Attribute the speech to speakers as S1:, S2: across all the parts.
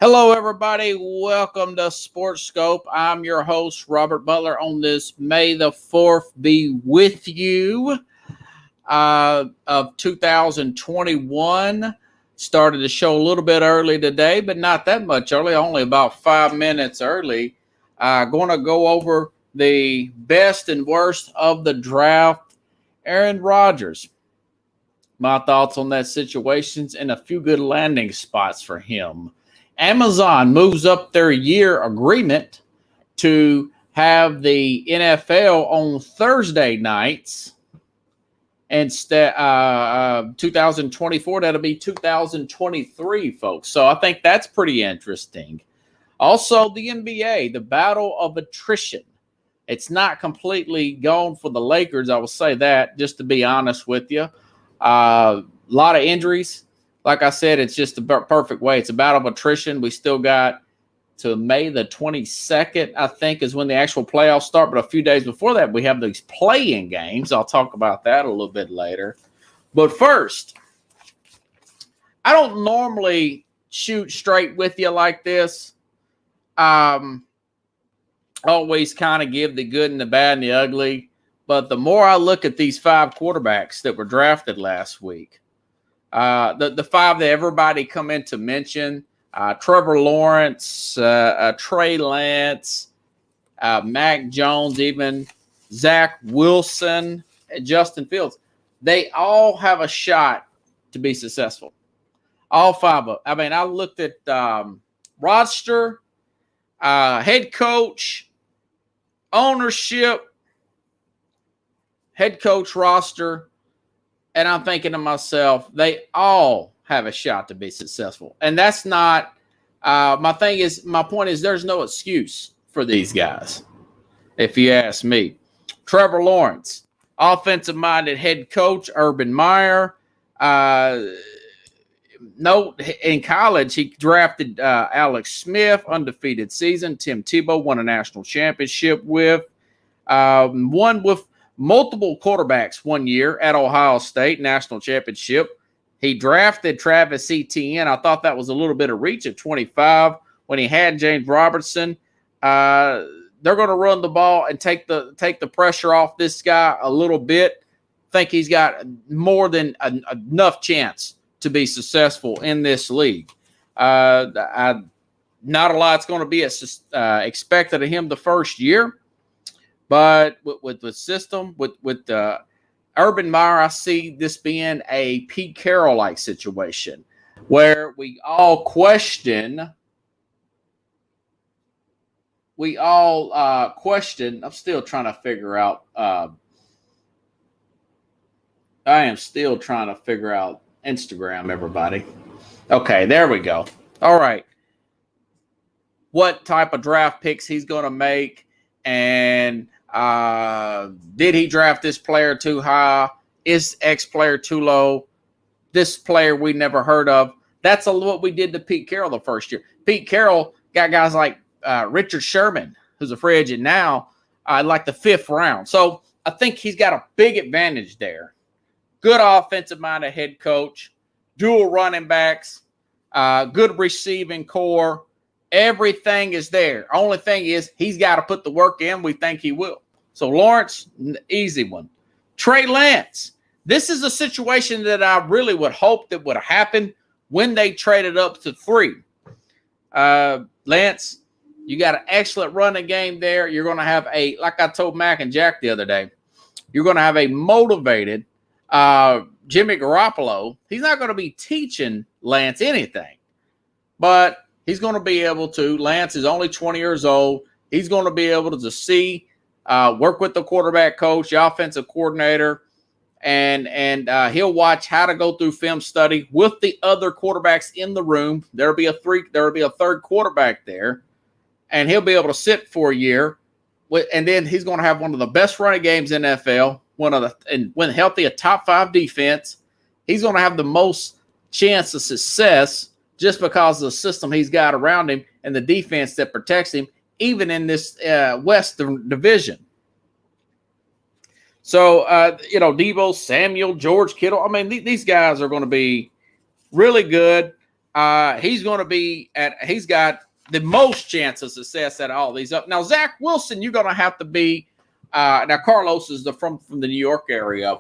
S1: Hello, everybody. Welcome to Sports Scope. I'm your host, Robert Butler. On this May the 4th, be with you of 2021. Started the show a little bit early today, but not that much early, only about 5 minutes early. Going to go over the best and worst of the draft. Aaron Rodgers. My thoughts on that situation and a few good landing spots for him. Amazon moves up their year agreement to have the NFL on Thursday nights instead 2024. That'll be 2023, folks. So I think that's pretty interesting. Also, the NBA, the battle of attrition. It's not completely gone for the Lakers. I will say that, just to be honest with you. A lot of injuries. Like I said, it's just the perfect way. It's a battle of attrition. We still got to May the 22nd, I think, is when the actual playoffs start. But a few days before that, we have these play-in games. I'll talk about that a little bit later. But first, I don't normally shoot straight with you like this. Always kind of give the good and the bad and the ugly. But the more I look at these five quarterbacks that were drafted last week, the five that everybody come in to mention, Trevor Lawrence, Trey Lance, Mac Jones, even Zach Wilson, and Justin Fields, they all have a shot to be successful. All five of them. I mean, I looked at roster, head coach, ownership, head coach roster, and I'm thinking to myself, they all have a shot to be successful. And that's not my point is there's no excuse for these guys, if you ask me. Trevor Lawrence, offensive-minded head coach, Urban Meyer. In college, he drafted Alex Smith, undefeated season. Tim Tebow won a national championship with. Won with multiple quarterbacks one year at Ohio State, national championship. He drafted Travis Etienne. I thought that was a little bit of reach at 25 when he had James Robertson. They're going to run the ball and take the pressure off this guy a little bit. Think he's got more than enough chance to be successful in this league. Not a lot's going to be expected of him the first year. But with the system, with Urban Meyer, I see this being a Pete Carroll-like situation where we all question. I'm still trying to figure out. I am still trying to figure out Instagram, everybody. Okay, there we go. All right. What type of draft picks he's going to make, and did he draft this player too high? Is X player too low? This player we never heard of. That's what we did to Pete Carroll the first year. Pete Carroll got guys like Richard Sherman, who's a free agent now, like the 5th round. So I think he's got a big advantage there. Good offensive-minded head coach, dual running backs, good receiving core. Everything is there. Only thing is he's got to put the work in. We think he will. So Lawrence, easy one. Trey Lance. This is a situation that I really would hope that would happen when they traded up to 3. Lance, you got an excellent running game there. You're going to have like I told Mac and Jack the other day, you're going to have a motivated Jimmy Garoppolo. He's not going to be teaching Lance anything, but he's going to be able to. Lance is only 20 years old. He's going to be able to see, work with the quarterback coach, the offensive coordinator, and he'll watch how to go through film study with the other quarterbacks in the room. There'll be a third quarterback there, and he'll be able to sit for a year. And then he's going to have one of the best running games in NFL, when healthy, a top 5 defense. He's going to have the most chance of success just because of the system he's got around him and the defense that protects him, even in this Western division. So, Deebo Samuel, George Kittle, I mean, these guys are going to be really good. he's going to be he's got the most chance of success at all these up. Now, Zach Wilson, you're going to have to be, now Carlos is from the New York area.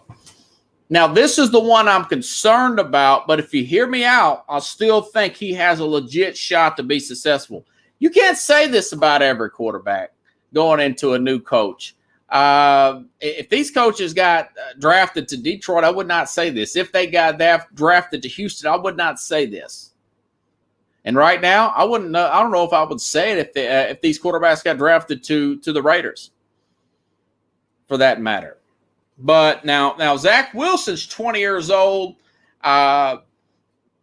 S1: Now, this is the one I'm concerned about, but if you hear me out, I still think he has a legit shot to be successful. You can't say this about every quarterback going into a new coach. If these coaches got drafted to Detroit, I would not say this. If they got drafted to Houston, I would not say this. And right now, I wouldn't know. I don't know if I would say it if these quarterbacks got drafted to the Raiders, for that matter. But now Zach Wilson's 20 years old.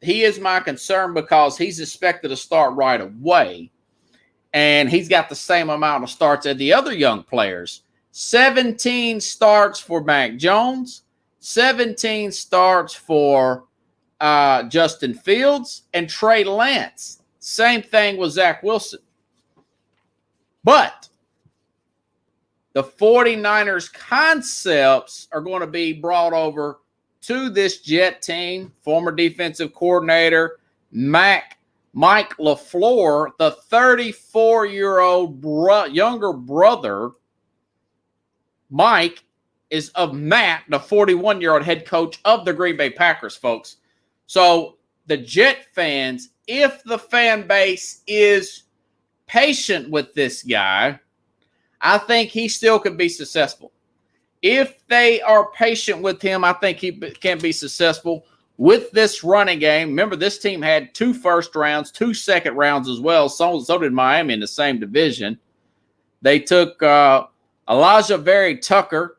S1: He is my concern because he's expected to start right away. And he's got the same amount of starts as the other young players. 17 starts for Mac Jones, 17 starts for Justin Fields, and Trey Lance. Same thing with Zach Wilson. But the 49ers concepts are going to be brought over to this Jet team. Former defensive coordinator Mike LaFleur, the 34-year-old younger brother, Mike, is of Matt, the 41-year-old head coach of the Green Bay Packers, folks. So the Jet fans, if the fan base is patient with this guy, I think he still can be successful. If they are patient with him, I think he can be successful with this running game. Remember, this team had 2 first rounds, 2 second rounds as well. So did Miami in the same division. They took Elijah Very Tucker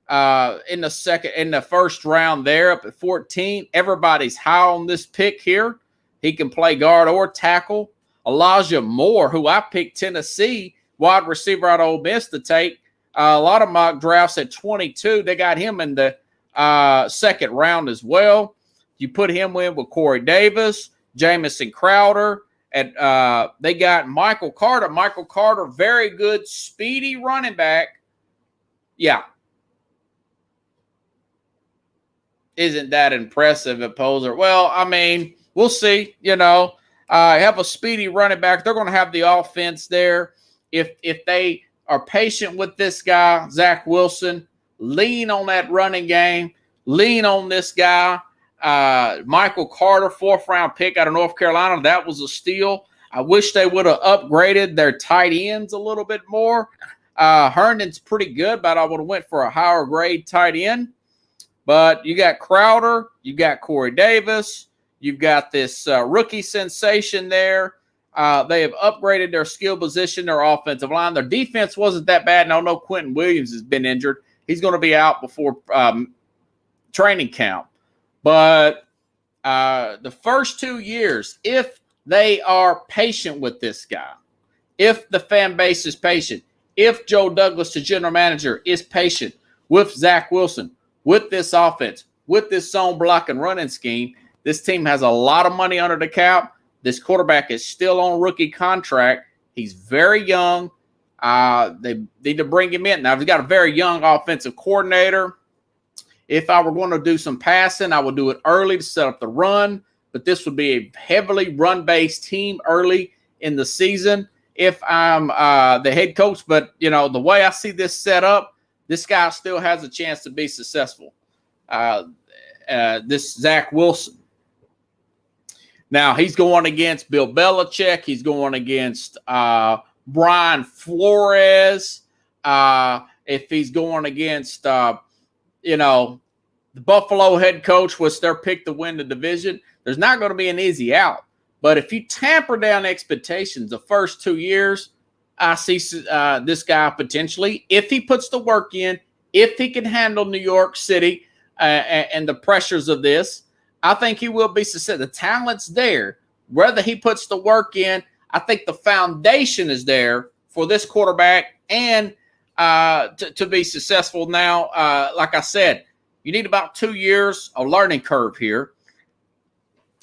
S1: in the first round there up at 14. Everybody's high on this pick here. He can play guard or tackle. Elijah Moore, who I picked Tennessee, wide receiver out of Ole Miss to take. A lot of mock drafts at 22. They got him in the second round as well. You put him in with Corey Davis, Jamison Crowder, and they got Michael Carter. Michael Carter, very good, speedy running back. Yeah. Isn't that impressive at Poser? Well, I mean, we'll see. Have a speedy running back. They're going to have the offense there. If they are patient with this guy, Zach Wilson, lean on that running game, lean on this guy. Michael Carter, 4th-round pick out of North Carolina. That was a steal. I wish they would have upgraded their tight ends a little bit more. Herndon's pretty good, but I would have went for a higher grade tight end. But you got Crowder, you got Corey Davis, you've got this rookie sensation there. They have upgraded their skill position, their offensive line. Their defense wasn't that bad. Now, no, Quentin Williams has been injured. He's going to be out before training camp. But the first 2 years, if they are patient with this guy, if the fan base is patient, if Joe Douglas, the general manager, is patient with Zach Wilson, with this offense, with this zone block and running scheme, this team has a lot of money under the cap. This quarterback is still on rookie contract. He's very young. They need to bring him in. Now, he's got a very young offensive coordinator. If I were going to do some passing, I would do it early to set up the run. But this would be a heavily run-based team early in the season if I'm the head coach. But, the way I see this set up, this guy still has a chance to be successful. This Zach Wilson. Now, he's going against Bill Belichick. He's going against Brian Flores. If he's going against, the Buffalo head coach, which they're picked to win the division, there's not going to be an easy out. But if you tamper down expectations the first 2 years, I see this guy potentially, if he puts the work in, if he can handle New York City and the pressures of this, I think he will be successful. The talent's there. Whether he puts the work in, I think the foundation is there for this quarterback and to be successful. Now, like I said, you need about 2 years of learning curve here.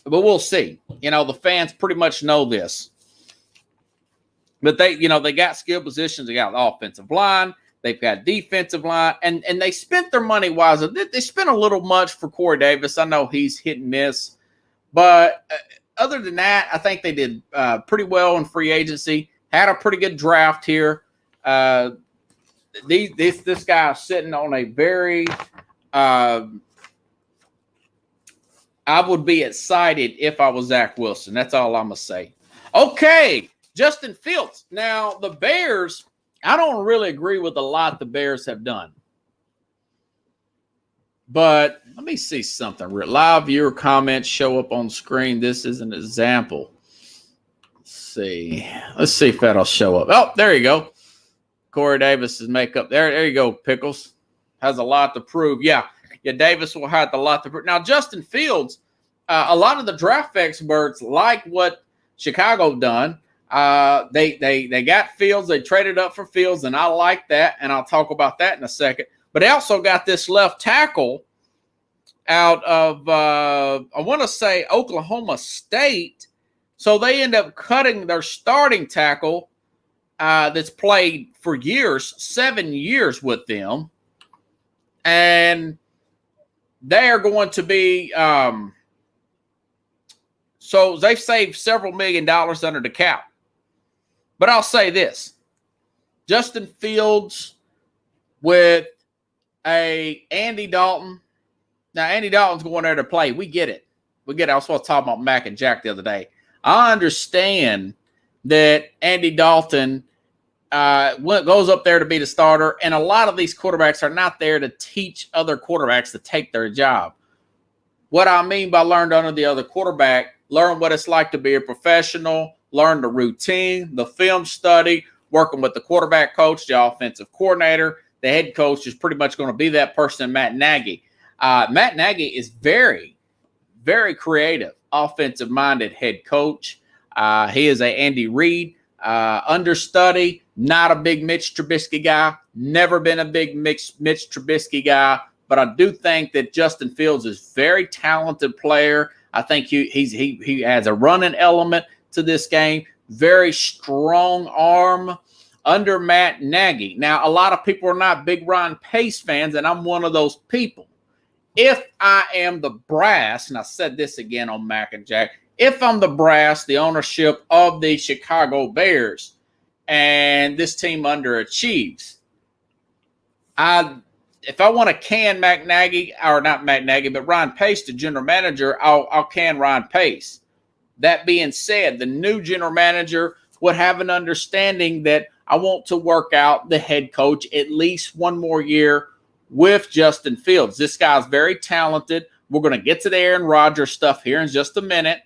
S1: But we'll see. The fans pretty much know this. But they got skill positions. They got offensive line. They've got defensive line. And they spent their money wisely. They spent a little much for Corey Davis. I know he's hit and miss. But other than that, I think they did pretty well in free agency. Had a pretty good draft here. This guy is sitting on a very. I would be excited if I was Zach Wilson. That's all I'm gonna say. Okay, Justin Fields. Now the Bears. I don't really agree with a lot the Bears have done. But let me see something. Live viewer comments show up on screen. This is an example. Let's see if that'll show up. Oh, there you go. Corey Davis's makeup. There you go, Pickles. Has a lot to prove. Yeah, Davis will have a lot to prove. Now, Justin Fields, a lot of the draft experts like what Chicago done. They got Fields. They traded up for Fields, and I like that, and I'll talk about that in a second. But they also got this left tackle out of, I want to say, Oklahoma State. So they end up cutting their starting tackle that's played for years, 7 years with them. And they are going to be so they've saved several $1 million under the cap. But I'll say this. Justin Fields with Andy Dalton. Now, Andy Dalton's going there to play. We get it. I was supposed to talk about Mac and Jack the other day. I understand that Andy Dalton goes up there to be the starter, and a lot of these quarterbacks are not there to teach other quarterbacks to take their job. What I mean by learn under the other quarterback, learn what it's like to be a professional, learn the routine, the film study, working with the quarterback coach, the offensive coordinator. The head coach is pretty much going to be that person, Matt Nagy. Matt Nagy is very, very creative, offensive-minded head coach. He is a Andy Reid understudy, not a big Mitch Trubisky guy, never been a big Mitch Trubisky guy, but I do think that Justin Fields is a very talented player. I think he has a running element to this game, very strong arm under Matt Nagy. Now, a lot of people are not big Ryan Pace fans, and I'm one of those people. If I am the brass, and I said this again on Mac and Jack, if I'm the brass, the ownership of the Chicago Bears, and this team underachieves, if I want to can Matt Nagy, or not Matt Nagy, but Ryan Pace, the general manager, I'll can Ryan Pace. That being said, the new general manager would have an understanding that I want to work out the head coach at least one more year with Justin Fields. This guy's very talented. We're going to get to the Aaron Rodgers stuff here in just a minute.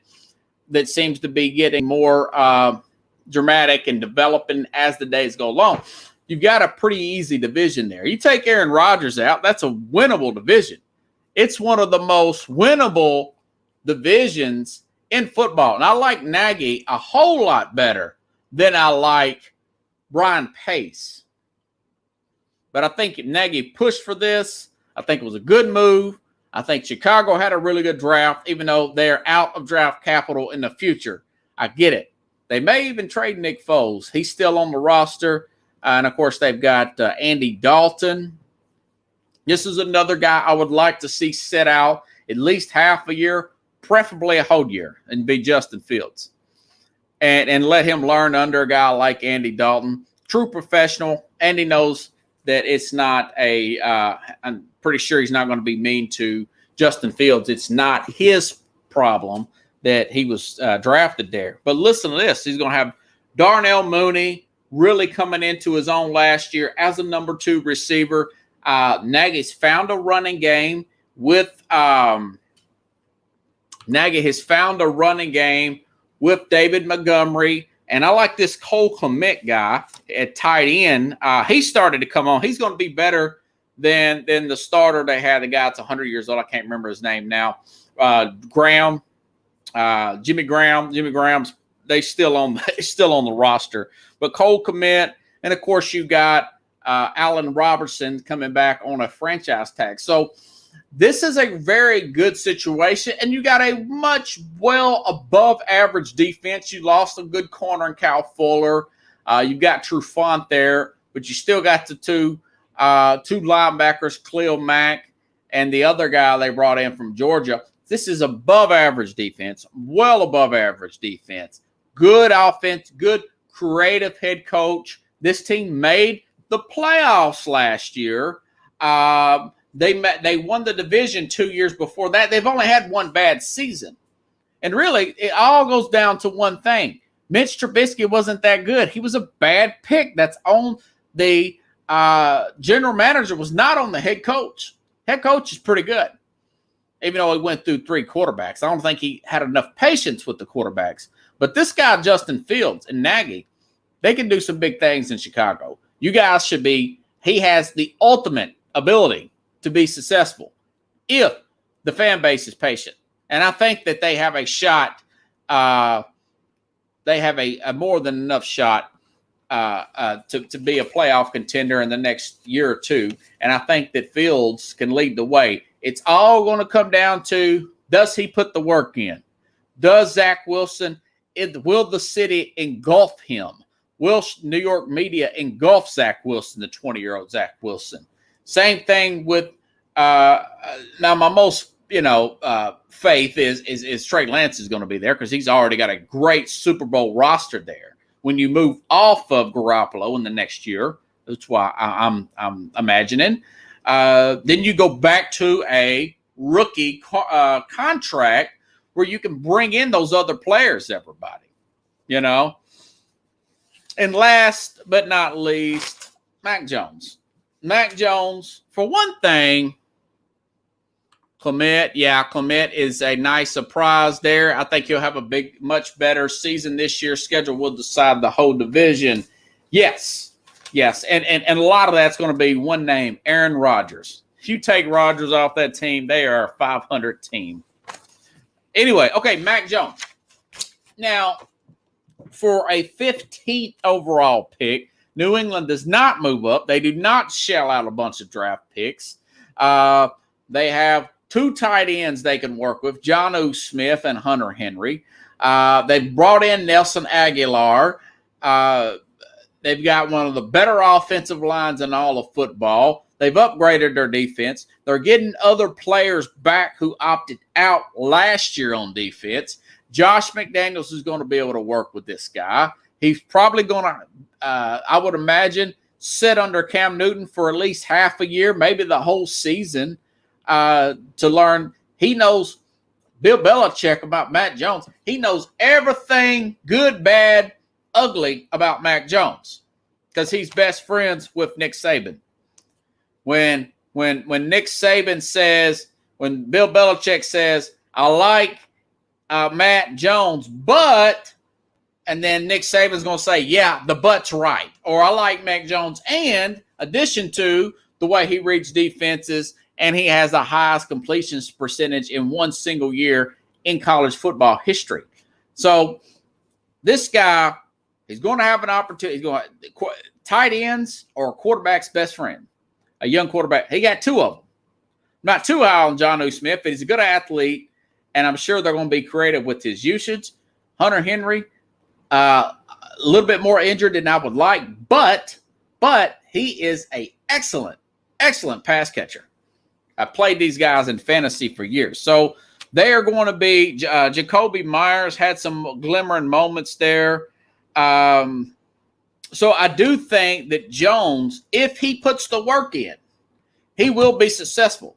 S1: That seems to be getting more dramatic and developing as the days go along. You've got a pretty easy division there. You take Aaron Rodgers out, that's a winnable division. It's one of the most winnable divisions in football. And I like Nagy a whole lot better than I like Ryan Pace. But I think Nagy pushed for this. I think it was a good move. I think Chicago had a really good draft, even though they're out of draft capital in the future. I get it. They may even trade Nick Foles. He's still on the roster. And, of course, they've got Andy Dalton. This is another guy I would like to see sit out at least half a year, preferably a whole year, and be Justin Fields. And let him learn under a guy like Andy Dalton. True professional. Andy knows that it's not I'm pretty sure he's not going to be mean to Justin Fields. It's not his problem that he was drafted there. But listen to this. He's going to have Darnell Mooney really coming into his own last year as a number 2 receiver. Nagy's found a running game with David Montgomery. And I like this Cole Kmet guy at tight end. He started to come on. He's going to be better than the starter they had. The guy that's 100 years old. I can't remember his name now. Graham, Jimmy Graham. Jimmy Graham's still on the roster. But Cole Kmet, and of course you got Allen Robertson coming back on a franchise tag. So this is a very good situation, and you got a much well above average defense. You lost a good corner in Kyle Fuller. You got Trufant there, but you still got the two linebackers, Khalil Mack, and the other guy they brought in from Georgia. This is above average defense, well above average defense. Good offense, good creative head coach. This team made the playoffs last year. They won the division 2 years before that. They've only had one bad season. And really, it all goes down to one thing. Mitch Trubisky wasn't that good. He was a bad pick. That's on the general manager, was not on the head coach. Head coach is pretty good, even though he went through 3 quarterbacks. I don't think he had enough patience with the quarterbacks. But this guy, Justin Fields and Nagy, they can do some big things in Chicago. You guys should be – he has the ultimate ability to be successful if the fan base is patient. And I think that they have a shot they have a more than enough shot to be a playoff contender in the next year or two. And I think that Fields can lead the way. It's all going to come down to, does he put the work in? Does Zach Wilson, will the city engulf him? Will New York media engulf Zach Wilson, the 20-year-old Zach Wilson? Same thing with now my most faith is Trey Lance is going to be there because he's already got a great Super Bowl roster there. When you move off of Garoppolo in the next year, that's why I'm imagining. Then you go back to a rookie contract where you can bring in those other players, everybody, And last but not least, Mac Jones. Mac Jones, for one thing, Clement is a nice surprise there. I think he'll have a much better season this year. Schedule will decide the whole division. Yes. And a lot of that's going to be one name, Aaron Rodgers. If you take Rodgers off that team, they are a 500 team. Anyway, okay, Mac Jones. Now, for a 15th overall pick, New England does not move up. They do not shell out a bunch of draft picks. They have 2 tight ends they can work with, Jonnu Smith and Hunter Henry. They've brought in Nelson Aguilar. They've got one of the better offensive lines in all of football. They've upgraded their defense. They're getting other players back who opted out last year on defense. Josh McDaniels is going to be able to work with this guy. He's probably going to, I would imagine, sit under Cam Newton for at least half a year, maybe the whole season, to learn. He knows Bill Belichick about Mac Jones. He knows everything good, bad, ugly about Mac Jones because he's best friends with Nick Saban. When Nick Saban says, when Bill Belichick says, I like Mac Jones, but, and then Nick Saban's going to say, yeah, the but's right. Or I like Mac Jones and addition to the way he reads defenses, and he has the highest completions percentage in one single year in college football history. So this guy, he's going to have an opportunity. He's going to, tight ends or quarterback's best friend, a young quarterback. He got 2 of them. Not too high on Jonnu Smith, but he's a good athlete, and I'm sure they're going to be creative with his usage. Hunter Henry, a little bit more injured than I would like, but he is an excellent pass catcher. I played these guys in fantasy for years. So they are going to be Jacoby Myers had some glimmering moments there. So I do think that Jones, if he puts the work in, he will be successful.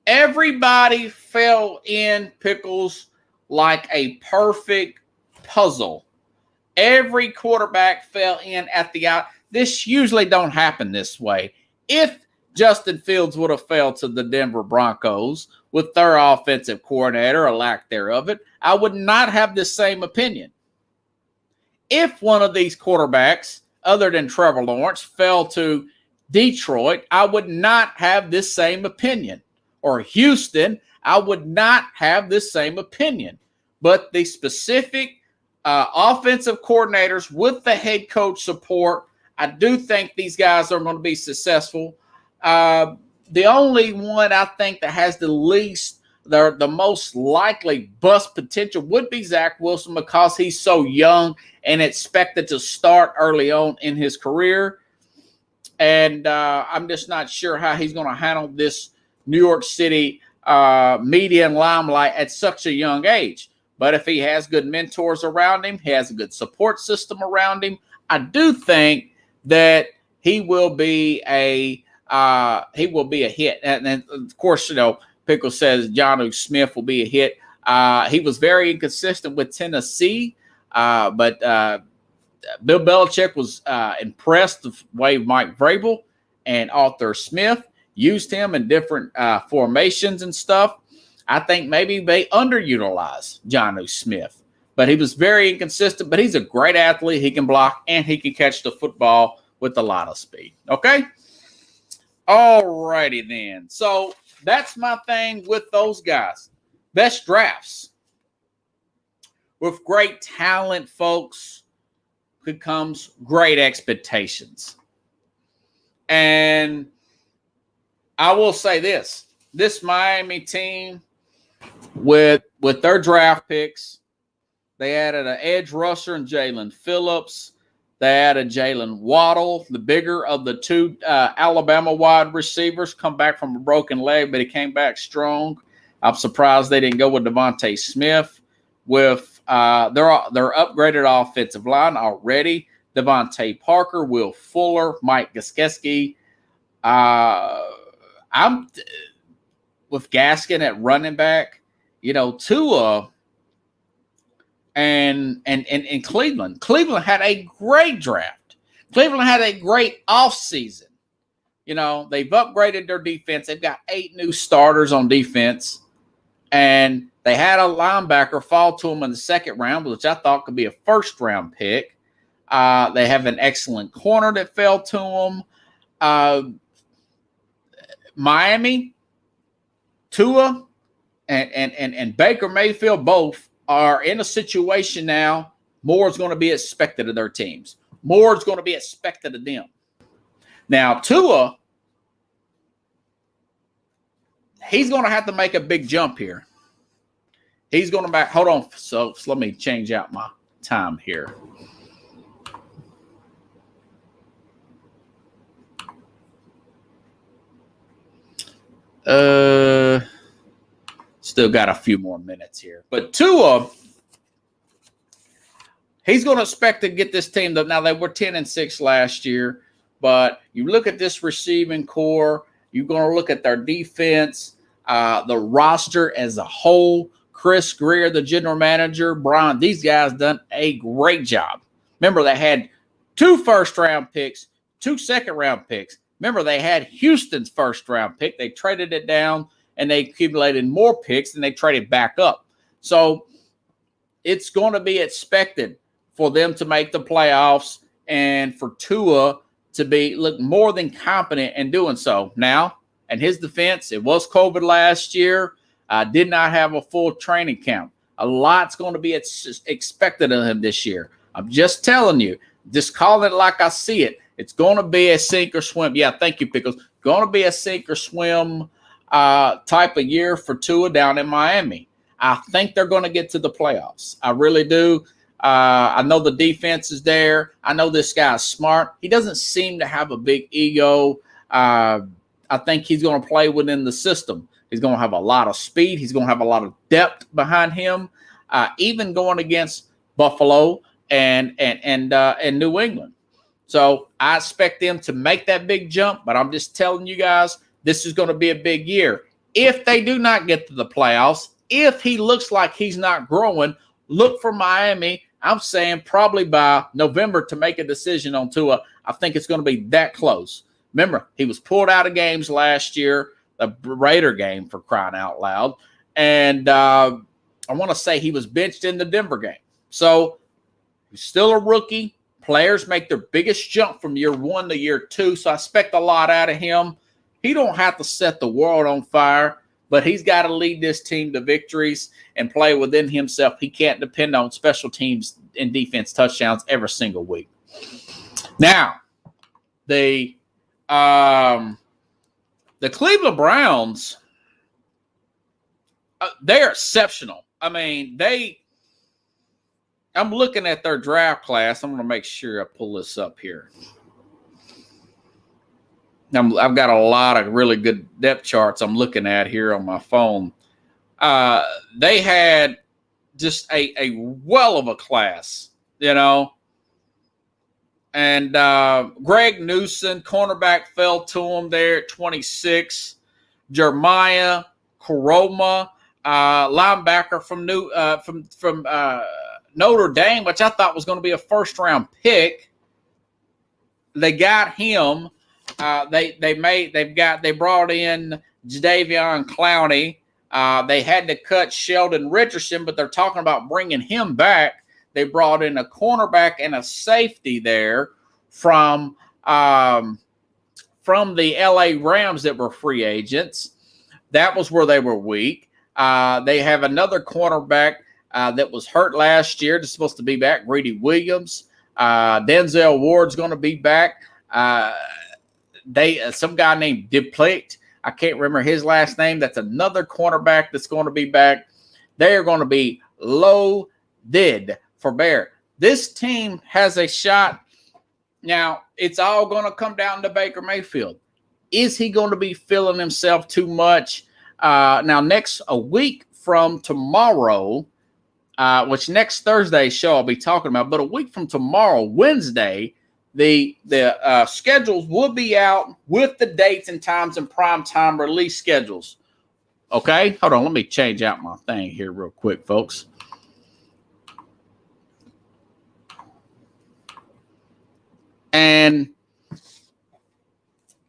S1: Everybody fell in Pickles like a perfect puzzle. Every quarterback fell in at the out. This usually don't happen this way. If Justin Fields would have fell to the Denver Broncos with their offensive coordinator, or lack thereof it, I would not have the same opinion. If one of these quarterbacks, other than Trevor Lawrence, fell to Detroit, I would not have this same opinion. Or Houston, I would not have this same opinion. But the specific offensive coordinators with the head coach support, I do think these guys are going to be successful. The only one I think that has the least, the most likely bust potential would be Zach Wilson because he's so young and expected to start early on in his career. And I'm just not sure how he's going to handle this New York City media and limelight at such a young age. But if he has good mentors around him, he has a good support system around him, I do think that he will be a hit. And then, of course, Pickle says Jonnu Smith will be a hit. He was very inconsistent with Tennessee, but Bill Belichick was impressed the way Mike Vrabel and Arthur Smith used him in different formations and stuff. I think maybe they underutilized Jonnu Smith, but he was very inconsistent. But he's a great athlete. He can block and he can catch the football with a lot of speed. Okay? All righty then. So that's my thing with those guys. Best drafts. With great talent, folks, becomes great expectations. And I will say this Miami team with their draft picks, they added an edge rusher and Jalen Phillips. They added Jalen Waddle, the bigger of the two Alabama wide receivers, come back from a broken leg, but he came back strong. I'm surprised they didn't go with Devontae Smith. With their upgraded offensive line already, Devontae Parker, Will Fuller, Mike Gesicki. I'm with Gaskin at running back. Tua and Cleveland. Cleveland had a great draft. Cleveland had a great offseason. They've upgraded their defense. They've got 8 new starters on defense. And they had a linebacker fall to them in the second round, which I thought could be a first-round pick. They have an excellent corner that fell to them. Miami, Tua, and Baker Mayfield both are in a situation now. More is going to be expected of their teams. More is going to be expected of them. Now, Tua, he's going to have to make a big jump here. He's going to back. Hold on. So let me change out my time here. Still got a few more minutes here. But Tua, he's going to expect to get this team. Now, they were 10-6 last year. But you look at this receiving core. You're going to look at their defense, the roster as a whole. Chris Grier, the general manager, Brian, these guys done a great job. Remember, they had 2 first-round picks, 2 second-round picks. Remember, they had Houston's first-round pick. They traded it down, and they accumulated more picks, and they traded back up. So it's going to be expected for them to make the playoffs and for Tua to look more than competent in doing so. Now, in his defense, it was COVID last year. Did not have a full training camp. A lot's going to be expected of him this year. I'm just telling you, just calling it like I see it. It's going to be a sink or swim. Yeah, thank you, Pickles. Going to be a sink or swim type of year for Tua down in Miami. I think they're going to get to the playoffs. I really do. I know the defense is there. I know this guy's smart. He doesn't seem to have a big ego. I think he's going to play within the system. He's going to have a lot of speed. He's going to have a lot of depth behind him, even going against Buffalo and New England. So I expect them to make that big jump, but I'm just telling you guys, this is going to be a big year. If they do not get to the playoffs, if he looks like he's not growing, look for Miami. I'm saying probably by November to make a decision on Tua. I think it's going to be that close. Remember, he was pulled out of games last year, the Raider game for crying out loud. And I want to say he was benched in the Denver game. So he's still a rookie. Players make their biggest jump from year 1 to year 2. So I expect a lot out of him. He don't have to set the world on fire, but he's got to lead this team to victories and play within himself. He can't depend on special teams and defense touchdowns every single week. Now, the Cleveland Browns, they're exceptional. I mean, I'm looking at their draft class. I'm going to make sure I pull this up here. I've got a lot of really good depth charts I'm looking at here on my phone. They had just a well of a class, And Greg Newsom, cornerback, fell to him there at 26. Jeremiah Koroma, linebacker from Notre Dame, which I thought was going to be a first-round pick. They got him. They brought in Jadeveon Clowney. They had to cut Sheldon Richardson, but they're talking about bringing him back. They brought in a cornerback and a safety there from the LA Rams that were free agents. That was where they were weak. They have another cornerback that was hurt last year. That's supposed to be back, Greedy Williams. Denzel Ward's going to be back. Some guy named Duplate, I can't remember his last name. That's another cornerback that's going to be back. They are going to be loaded for bear. This team has a shot. Now, it's all going to come down to Baker Mayfield. Is he going to be feeling himself too much? Now, a week from tomorrow, which next Thursday's show I'll be talking about, but a week from tomorrow, Wednesday, the schedules will be out with the dates and times and prime time release schedules. Okay? Hold on. Let me change out my thing here real quick, folks. And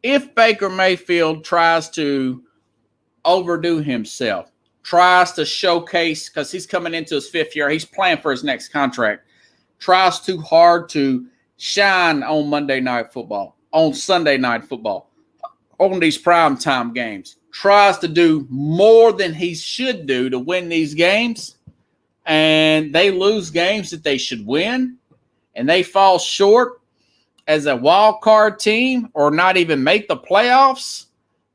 S1: if Baker Mayfield tries to overdo himself, tries to showcase, because he's coming into his 5th year, he's playing for his next contract, tries too hard to shine on Monday Night Football, on Sunday Night Football, on these primetime games, tries to do more than he should do to win these games, and they lose games that they should win, and they fall short as a wild card team or not even make the playoffs,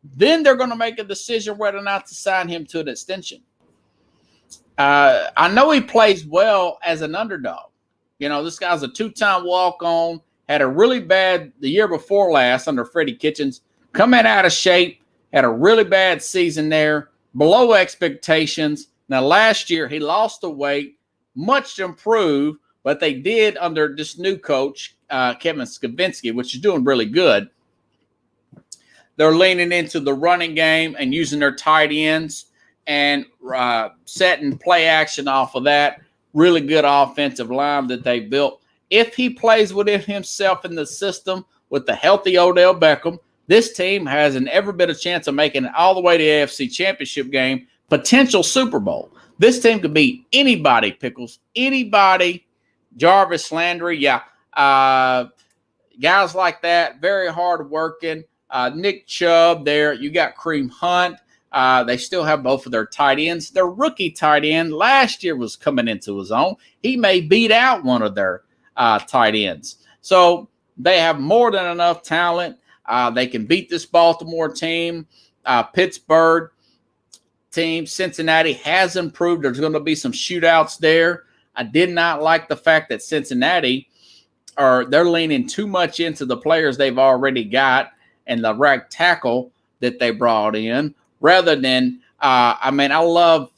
S1: then they're going to make a decision whether or not to sign him to an extension. I know he plays well as an underdog. This guy's a 2-time walk-on, had a really bad the year before last under Freddie Kitchens, coming out of shape, had a really bad season there, below expectations. Now, last year, he lost the weight, much improved, but they did under this new coach, Kevin Skavinsky, which is doing really good. They're leaning into the running game and using their tight ends and setting play action off of that. Really good offensive line that they built. If he plays within himself in the system with the healthy Odell Beckham, this team has an every bit of chance of making it all the way to the AFC Championship game, potential Super Bowl. This team could beat anybody, Pickles, anybody, Jarvis Landry, guys like that, very hard working. Nick Chubb there. You got Kareem Hunt. They still have both of their tight ends. Their rookie tight end last year was coming into his own. He may beat out one of their tight ends. So they have more than enough talent. They can beat this Baltimore team. Pittsburgh team. Cincinnati has improved. There's going to be some shootouts there. I did not like the fact that Cincinnati they're leaning too much into the players they've already got and the right tackle that they brought in, rather than, I love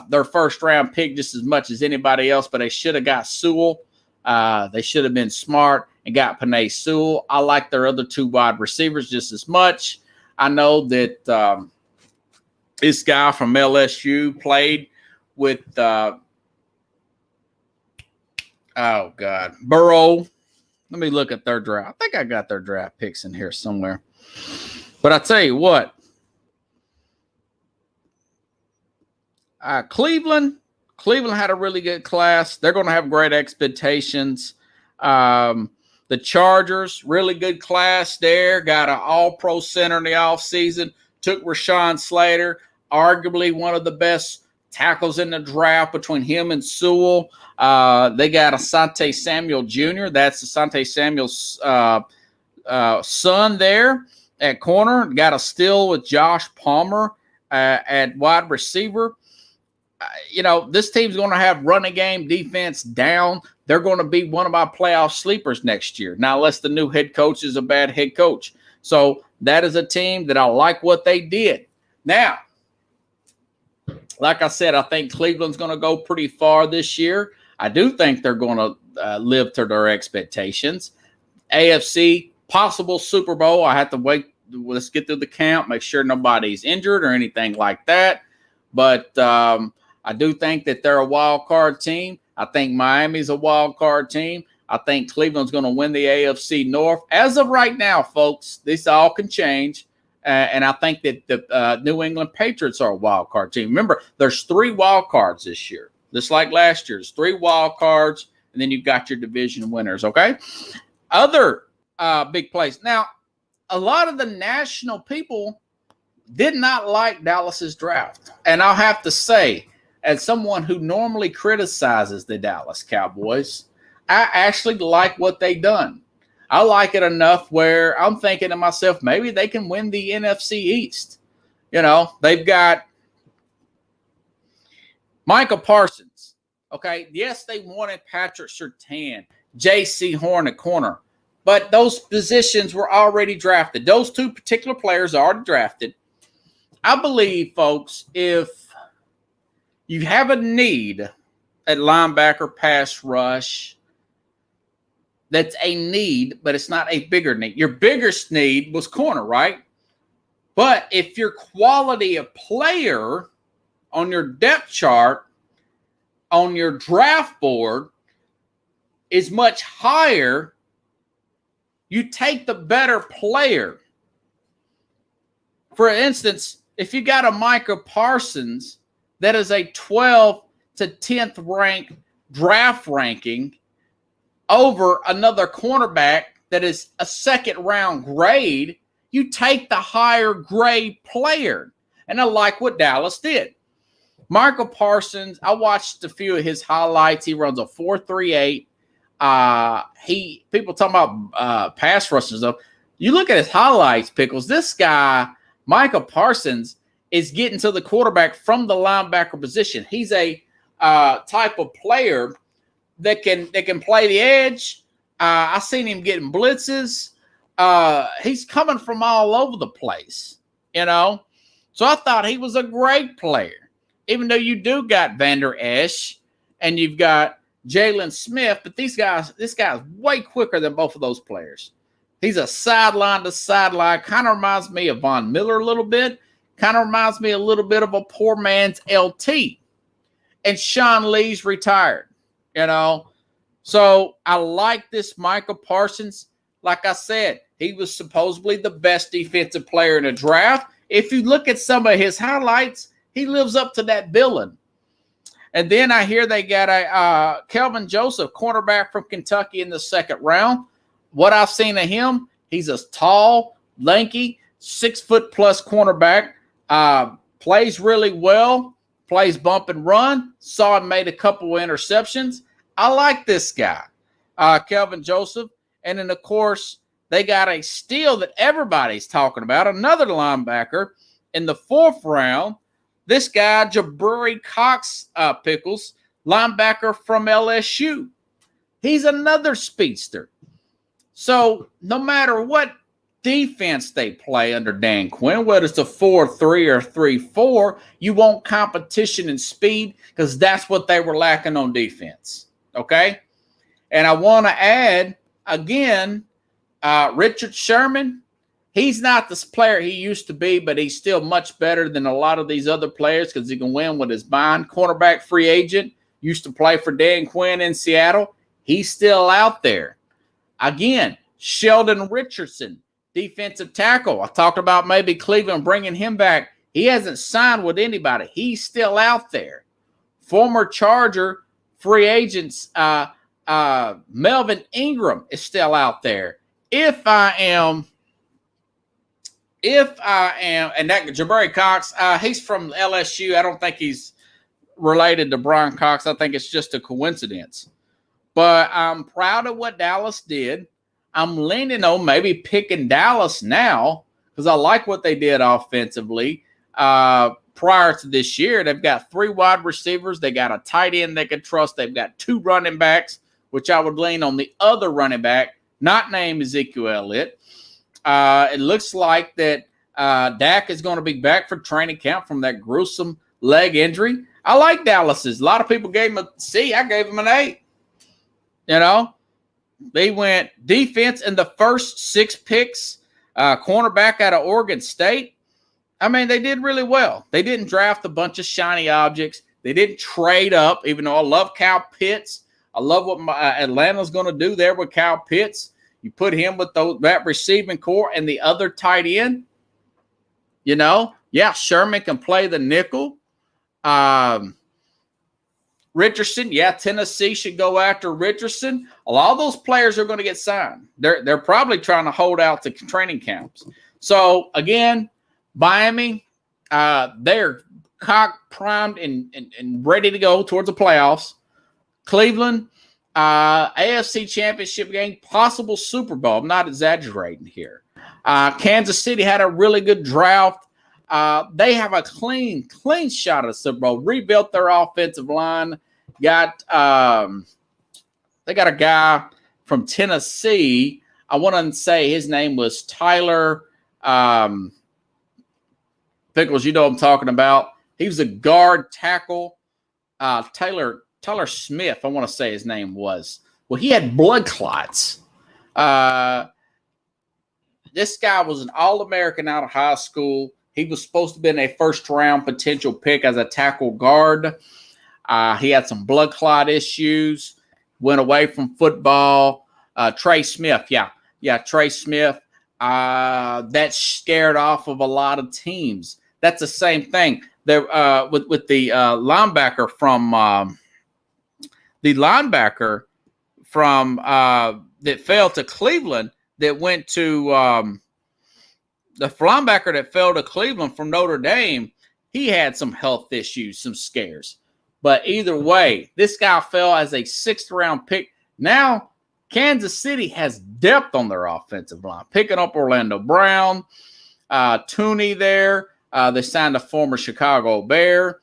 S1: their first-round pick just as much as anybody else, but they should have got Sewell. They should have been smart and got Penei Sewell. I like their other 2 wide receivers just as much. I know that this guy from LSU played with, Burrow. Let me look at their draft. I think I got their draft picks in here somewhere. But I tell you what, Cleveland had a really good class. They're going to have great expectations. The Chargers, really good class there. Got an all-pro center in the offseason. Took Rashawn Slater, arguably one of the best tackles in the draft between him and Sewell. They got Asante Samuel Jr. That's Asante Samuel's son there at corner. Got a steal with Josh Palmer at wide receiver. This team's going to have running game, defense down. They're going to be one of my playoff sleepers next year. Now, unless the new head coach is a bad head coach. So that is a team that I like what they did. Now, like I said, I think Cleveland's going to go pretty far this year. I do think they're going to live to their expectations. AFC, possible Super Bowl. I have to wait. Let's get through the count, make sure nobody's injured or anything like that. But I do think that they're a wild card team. I think Miami's a wild card team. I think Cleveland's going to win the AFC North. As of right now, folks, this all can change. And I think that the New England Patriots are a wild card team. Remember, there's 3 wild cards this year, just like last year's 3 wild cards, and then you've got your division winners, okay? Other big plays. Now, a lot of the national people did not like Dallas's draft. And I'll have to say, as someone who normally criticizes the Dallas Cowboys, I actually like what they done. I like it enough where I'm thinking to myself, maybe they can win the NFC East. You know, they've got Micah Parsons. Okay, yes, they wanted Patrick Surtain, J.C. Horn at corner, but those positions were already drafted. Those 2 particular players are already drafted. I believe, folks, if you have a need at linebacker, pass rush, that's a need, but it's not a bigger need. Your biggest need was corner, right? But if your quality of player on your depth chart, on your draft board, is much higher, you take the better player. For instance, if you got a Micah Parsons that is a 12th to 10th ranked draft ranking over another cornerback that is a second round grade, you take the higher grade player. And I like what Dallas did. Michael Parsons, I watched a few of his highlights. He runs a 4.38. People talking about pass rushers though. You look at his highlights, Pickles. This guy, Michael Parsons, is getting to the quarterback from the linebacker position. He's a type of player that can play the edge. I seen him getting blitzes. He's coming from all over the place, you know. So I thought he was a great player, even though you do got Vander Esch and you've got Jalen Smith, but this guy's way quicker than both of those players. He's a sideline to sideline. Kind of reminds me of Von Miller a little bit. Kind of reminds me a little bit of a poor man's LT. And Sean Lee's retired. You know, so I like this Michael Parsons. Like I said, he was supposedly the best defensive player in the draft. If you look at some of his highlights, he lives up to that billing. And then I hear they got a Kelvin Joseph, cornerback from Kentucky in the 2nd round. What I've seen of him, he's a tall, lanky, 6-foot+ cornerback. Plays really well. Plays bump and run. Saw him made a couple of interceptions. I like this guy, Kelvin Joseph. And then, of course, they got a steal that everybody's talking about, another linebacker in the 4th round. This guy, Jabari Cox, Pickles, linebacker from LSU. He's another speedster. So no matter what defense they play under Dan Quinn, whether it's a 4-3 or 3-4, you want competition and speed because that's what they were lacking on defense. Okay? And I want to add, again, Richard Sherman, he's not the player he used to be, but he's still much better than a lot of these other players because he can win with his mind. Cornerback free agent, used to play for Dan Quinn in Seattle. He's still out there. Again, Sheldon Richardson, defensive tackle. I talked about maybe Cleveland bringing him back. He hasn't signed with anybody. He's still out there. Former Charger free agents, Melvin Ingram is still out there. If I am, and that Jabari Cox, he's from LSU. I don't think he's related to Brian Cox. I think it's just a coincidence. But I'm proud of what Dallas did. I'm leaning on maybe picking Dallas now because I like what they did offensively. Prior to this year, they've got 3 wide receivers. They got a tight end they can trust. They've got 2 running backs, which I would lean on the other running back, not named Ezekiel Elliott. It looks like that Dak is going to be back for training camp from that gruesome leg injury. I like Dallas's. A lot of people gave him a C. I gave him an A. You know, they went defense in the first 6 picks, cornerback out of Oregon State. I mean, they did really well. They didn't draft a bunch of shiny objects. They didn't trade up, even though I love Kyle Pitts. I love what Atlanta's going to do there with Kyle Pitts. You put him with that receiving core and the other tight end. You know, yeah, Sherman can play the nickel. Richardson, yeah, Tennessee should go after Richardson. A lot of those players are going to get signed. They're probably trying to hold out to training camps. So, again, Miami, they're cocked, primed, and ready to go towards the playoffs. Cleveland, AFC Championship game, possible Super Bowl. I'm not exaggerating here. Kansas City had a really good draft. They have a clean shot at the Super Bowl. Rebuilt their offensive line. They got a guy from Tennessee. I want to say his name was Tyler Pickles. You know what I'm talking about. He was a guard tackle. Tyler Smith, I want to say his name was. Well, he had blood clots. This guy was an All-American out of high school. He was supposed to have been a first-round potential pick as a tackle guard. He had some blood clot issues, went away from football. Trey Smith, Trey Smith. That scared off of a lot of teams. That's the same thing. There with the linebacker from that fell to Cleveland that went to the linebacker that fell to Cleveland from Notre Dame. He had some health issues, some scares. But either way, this guy fell as a 6th-round pick. Now, Kansas City has depth on their offensive line, picking up Orlando Brown, Tooney there. They signed a former Chicago Bear.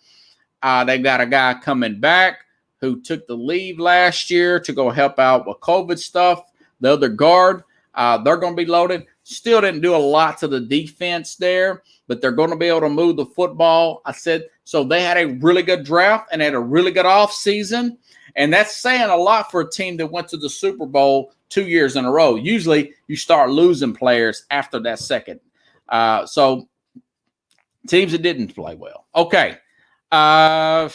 S1: They've got a guy coming back who took the leave last year to go help out with COVID stuff. The other guard, they're going to be loaded. Still didn't do a lot to the defense there, but they're going to be able to move the football. I said, so they had a really good draft and had a really good offseason. And that's saying a lot for a team that went to the Super Bowl 2 years in a row. Usually you start losing players after that second. So teams that didn't play well. Okay. My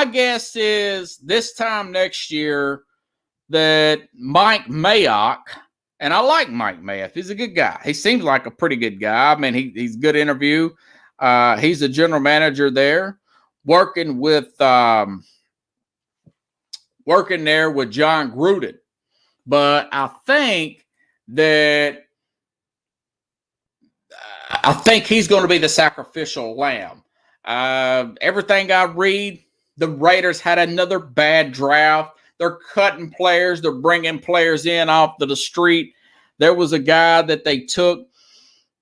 S1: guess is this time next year that Mike Mayock, and I like Mike Mayock. He's a good guy. He seems like a pretty good guy. I mean, he's a good interview. He's the general manager there, working there with John Gruden. But I think he's going to be the sacrificial lamb. Everything I read, the Raiders had another bad draft. They're cutting players. They're bringing players in off the street. There was a guy that they took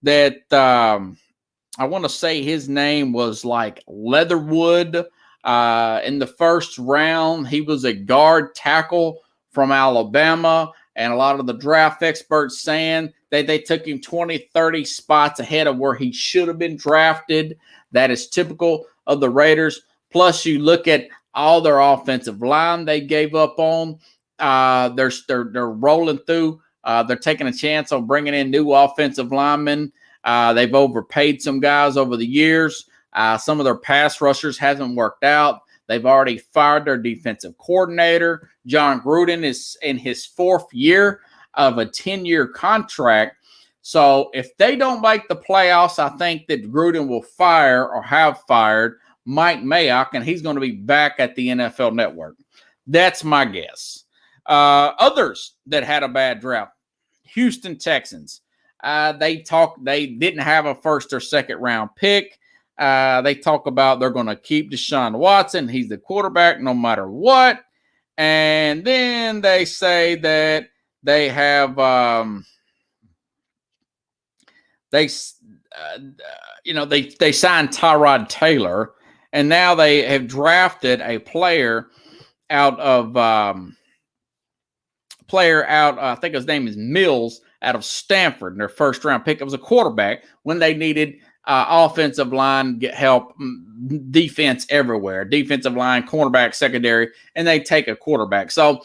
S1: that I want to say his name was like Leatherwood in the first round. He was a guard tackle from Alabama, and a lot of the draft experts saying that they took him 20, 30 spots ahead of where he should have been drafted. That is typical of the Raiders. Plus, you look at all their offensive line they gave up on. They're rolling through. They're taking a chance on bringing in new offensive linemen. They've overpaid some guys over the years. Some of their pass rushers hasn't worked out. They've already fired their defensive coordinator. John Gruden is in his 4th year of a 10-year contract. So if they don't make the playoffs, I think that Gruden will fire or have fired Mike Mayock, and he's going to be back at the NFL Network. That's my guess. Others that had a bad draft, Houston Texans. They didn't have a 1st or 2nd round pick. They talk about they're going to keep Deshaun Watson. He's the quarterback no matter what. And then they say that they have they signed Tyrod Taylor, and now they have drafted a player out. I think his name is Mills out of Stanford in their first round pick. It was a quarterback when they needed offensive line get help, defense everywhere, defensive line, cornerback, secondary, and they take a quarterback. So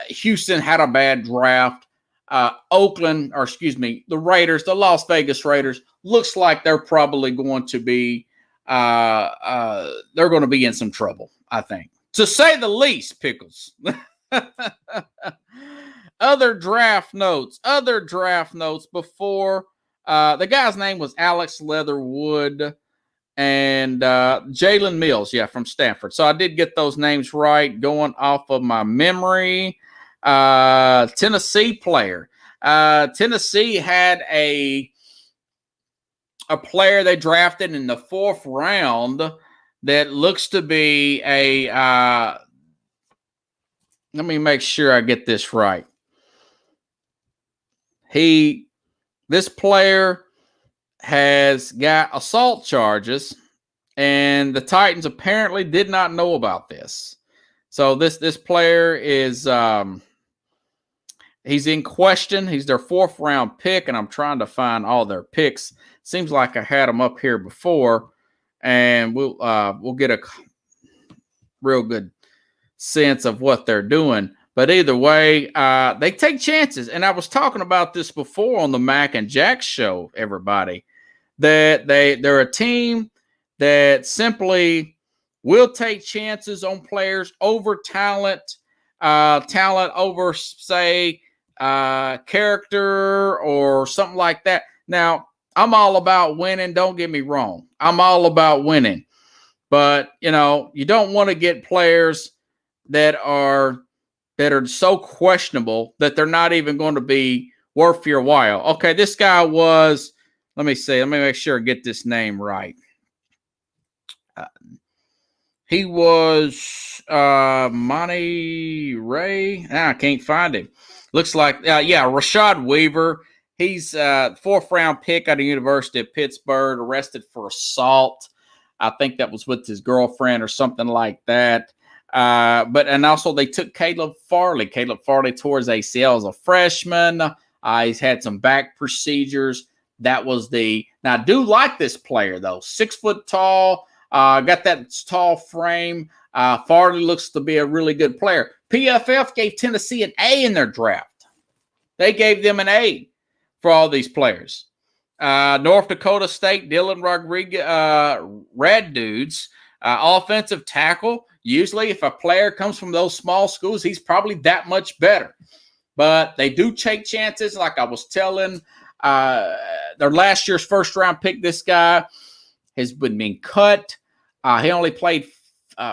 S1: Houston had a bad draft. The Raiders, the Las Vegas Raiders, looks like they're probably going to be they're going to be in some trouble, I think, to say the least. Pickles. Other draft notes before the guy's name was Alex Leatherwood and Jalen Mills, from Stanford. So I did get those names right going off of my memory. Tennessee player. Tennessee had a player they drafted in the 4th round that looks to be a let me make sure I get this right. This player has got assault charges, and the Titans apparently did not know about this. So this player is he's in question. He's their 4th round pick, and I'm trying to find all their picks. Seems like I had them up here before, and we'll get a real good sense of what they're doing. But either way, they take chances. And I was talking about this before on the Mac and Jack show, everybody, that they're a team that simply will take chances on players over talent over, say, character or something like that. Now, I'm all about winning. Don't get me wrong. I'm all about winning. But, you don't want to get players that are so questionable that they're not even going to be worth your while. Okay, this guy was, let me make sure I get this name right. He was Monty Ray. I can't find him. Looks like, Rashad Weaver. He's 4th round pick out of the University of Pittsburgh, arrested for assault. I think that was with his girlfriend or something like that. And also they took Caleb Farley. Caleb Farley tore his ACL as a freshman. He's had some back procedures. Now I do like this player though. 6 foot tall, got that tall frame. Farley looks to be a really good player. PFF gave Tennessee an A in their draft. They gave them an A for all these players. North Dakota State, Dylan Rodriguez, Rad Dudes, offensive tackle. Usually if a player comes from those small schools, he's probably that much better. But they do take chances. Like I was telling, their last year's 1st round pick, this guy has been cut. He only played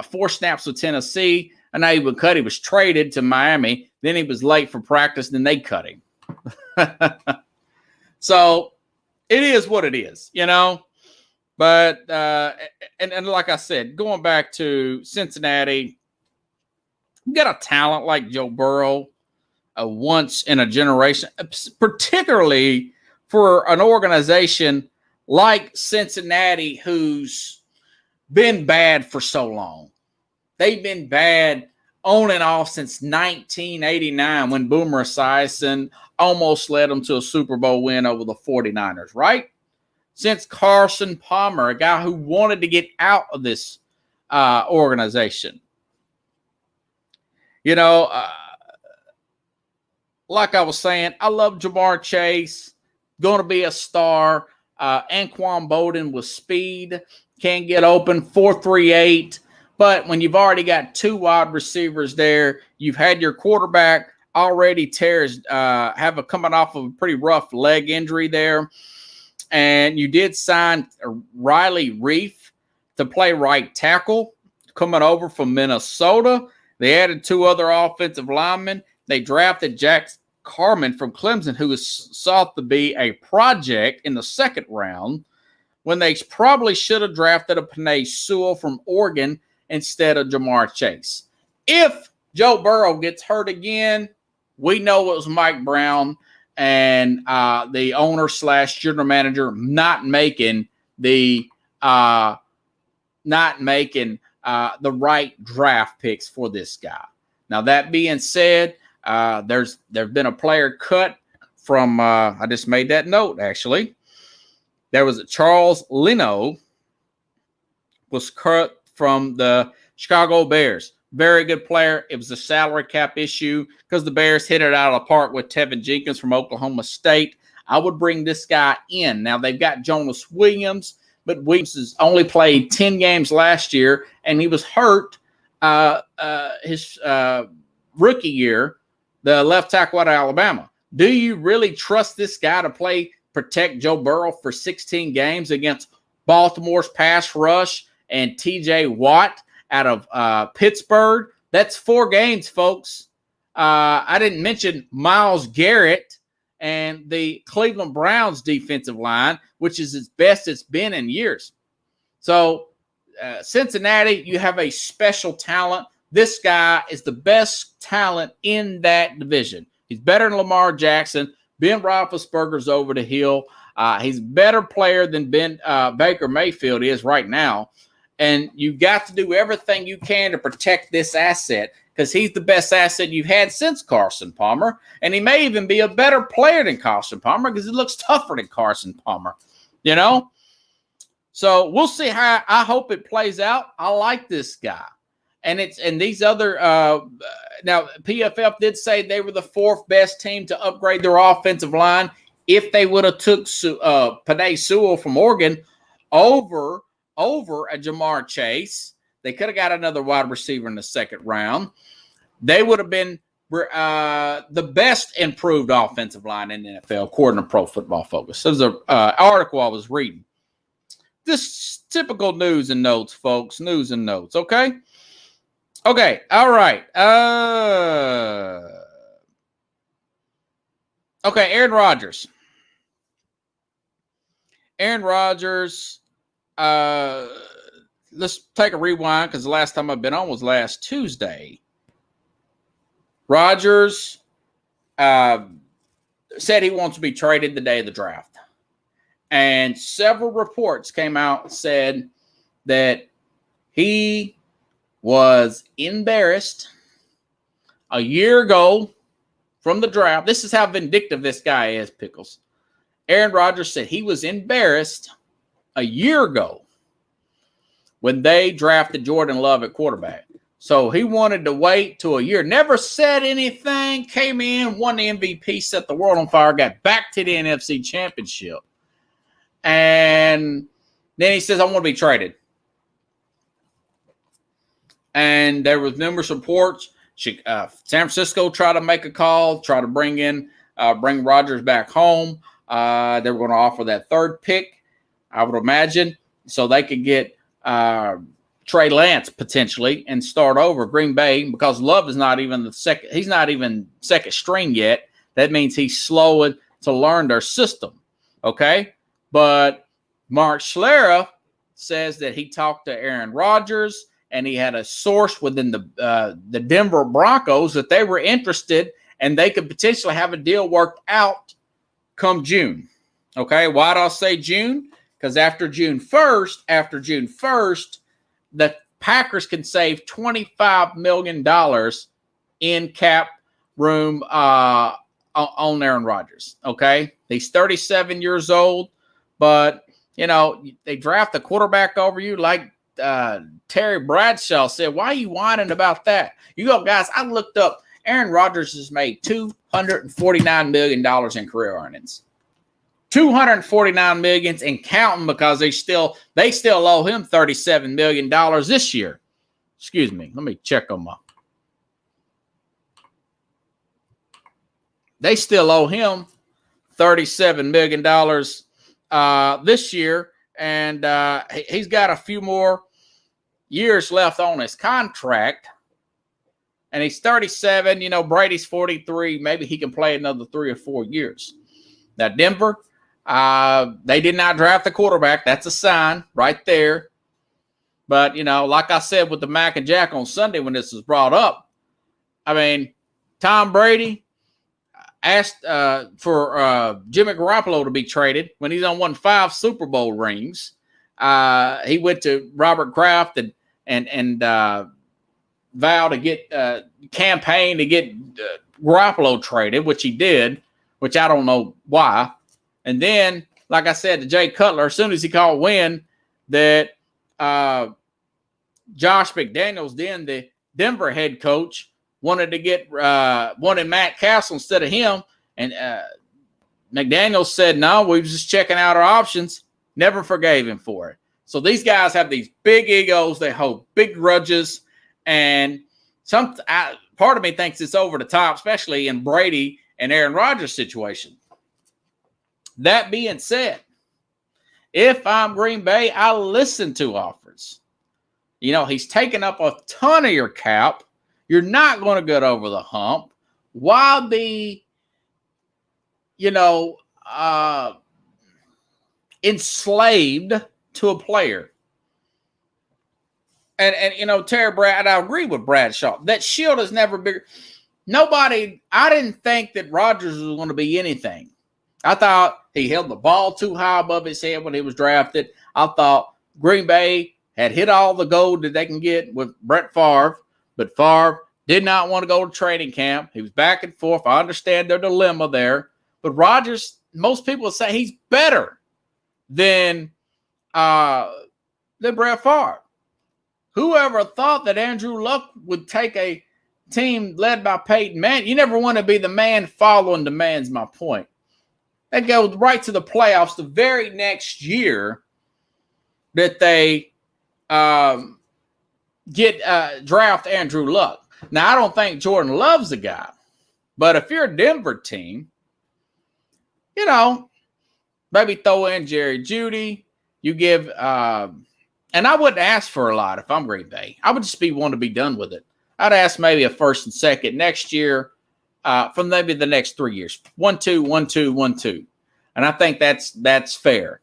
S1: 4 snaps with Tennessee. And now he was cut. He was traded to Miami. Then he was late for practice. Then they cut him. So it is what it is, But, and like I said, going back to Cincinnati, you got a talent like Joe Burrow, once in a generation, particularly for an organization like Cincinnati, who's been bad for so long. They've been bad on and off since 1989 when Boomer Esiason almost led them to a Super Bowl win over the 49ers, right? Since Carson Palmer, a guy who wanted to get out of this organization. Like I was saying, I love Jamar Chase. Going to be a star. Anquan Bolden with speed. Can get open. 4.38. But when you've already got 2 wide receivers there, you've had your quarterback already coming off of a pretty rough leg injury there. And you did sign Riley Reef to play right tackle, coming over from Minnesota. They added 2 other offensive linemen. They drafted Jack Carman from Clemson, who was thought to be a project in the 2nd round, when they probably should have drafted a Penei Sewell from Oregon instead of Jamar Chase. If Joe Burrow gets hurt again, we know it was Mike Brown and the owner / general manager not making the right draft picks for this guy. Now, that being said, there's been a player cut from, I just made that note, actually. There was Charles Leno was cut from the Chicago Bears. Very good player. It was a salary cap issue because the Bears hit it out of the park with Tevin Jenkins from Oklahoma State. I would bring this guy in. Now, they've got Jonas Williams, but Williams has only played 10 games last year, and he was hurt his rookie year, the left tackle out of Alabama. Do you really trust this guy to protect Joe Burrow for 16 games against Baltimore's pass rush and T.J. Watt out of Pittsburgh? That's 4 games, folks. I didn't mention Myles Garrett and the Cleveland Browns defensive line, which is as best it's been in years. So Cincinnati, you have a special talent. This guy is the best talent in that division. He's better than Lamar Jackson. Ben Roethlisberger's over the hill. He's a better player than Baker Mayfield is right now. And you've got to do everything you can to protect this asset because he's the best asset you've had since Carson Palmer. And he may even be a better player than Carson Palmer because he looks tougher than Carson Palmer, you know? So we'll see how I hope it plays out. I like this guy. And these other now PFF did say they were the 4th best team to upgrade their offensive line if they would have took Penei Sewell from Oregon over a Jamar Chase. They could have got another wide receiver in the 2nd round. They would have been the best improved offensive line in the NFL, according to Pro Football Focus. There's an article I was reading. This typical news and notes, folks. News and notes, okay? Okay, all right. Okay, Aaron Rodgers. Let's take a rewind because the last time I've been on was last Tuesday. Rodgers said he wants to be traded the day of the draft. And several reports came out and said that he was embarrassed a year ago from the draft. This is how vindictive this guy is, Pickles. Aaron Rodgers said he was embarrassed a year ago when they drafted Jordan Love at quarterback. So he wanted to wait till a year. Never said anything, came in, won the MVP, set the world on fire, got back to the NFC Championship. And then he says, I want to be traded. And there was numerous reports. San Francisco tried to make a call, try to bring Rodgers back home. They were going to offer that 3rd pick, I would imagine, so they could get Trey Lance potentially and start over Green Bay because Love is not even he's not even 2nd string yet. That means he's slow to learn their system. Okay. But Mark Schlereth says that he talked to Aaron Rodgers and he had a source within the Denver Broncos that they were interested and they could potentially have a deal worked out come June. Okay. Why do I say June? Because after June 1st, the Packers can save $25 million in cap room on Aaron Rodgers. Okay. He's 37 years old, but you know, they draft a quarterback over you like Terry Bradshaw said. Why are you whining about that? You go, guys, I looked up. Aaron Rodgers has made $249 million in career earnings. $249 million and counting because they still owe him $37 million this year. Excuse me. Let me check them up. They still owe him $37 million this year. And he's got a few more years left on his contract. And he's 37. You know, Brady's 43. Maybe he can play another 3 or 4 years. Now, Denver, they did not draft the quarterback. That's a sign right there. But, you know, like I said with the Mac and Jack on Sunday when this was brought up, I mean, Tom Brady asked for Jimmy Garoppolo to be traded when he's won 5 Super Bowl rings. He went to Robert Kraft and vowed to get campaign to get Garoppolo traded, which he did. which I don't know why. And then, like I said to Jay Cutler, as soon as he called win, that Josh McDaniels, then the Denver head coach, wanted Matt Castle instead of him. And McDaniels said, no, we were just checking out our options. Never forgave him for it. So these guys have these big egos. They hold big grudges. And part of me thinks it's over the top, especially in Brady and Aaron Rodgers' situation. That being said, if I'm Green Bay, I listen to offers. You know, he's taking up a ton of your cap. You're not going to get over the hump. Why be, enslaved to a player? And Terry Brad, I agree with Bradshaw. That shield is never bigger. I didn't think that Rodgers was going to be anything. I thought he held the ball too high above his head when he was drafted. I thought Green Bay had hit all the gold that they can get with Brett Favre, but Favre did not want to go to training camp. He was back and forth. I understand their dilemma there. But Rodgers, most people say he's better than Brett Favre. Whoever thought that Andrew Luck would take a team led by Peyton Manning? You never want to be the man following the man's my point. They go right to the playoffs the very next year that they draft Andrew Luck. Now, I don't think Jordan Love's the guy. But if you're a Denver team, maybe throw in Jerry Jeudy. You give and I wouldn't ask for a lot if I'm Green Bay. I would just want to be done with it. I'd ask maybe a first and second next year from maybe the next 3 years. 1-2, 1-2, 1-2. And I think that's fair.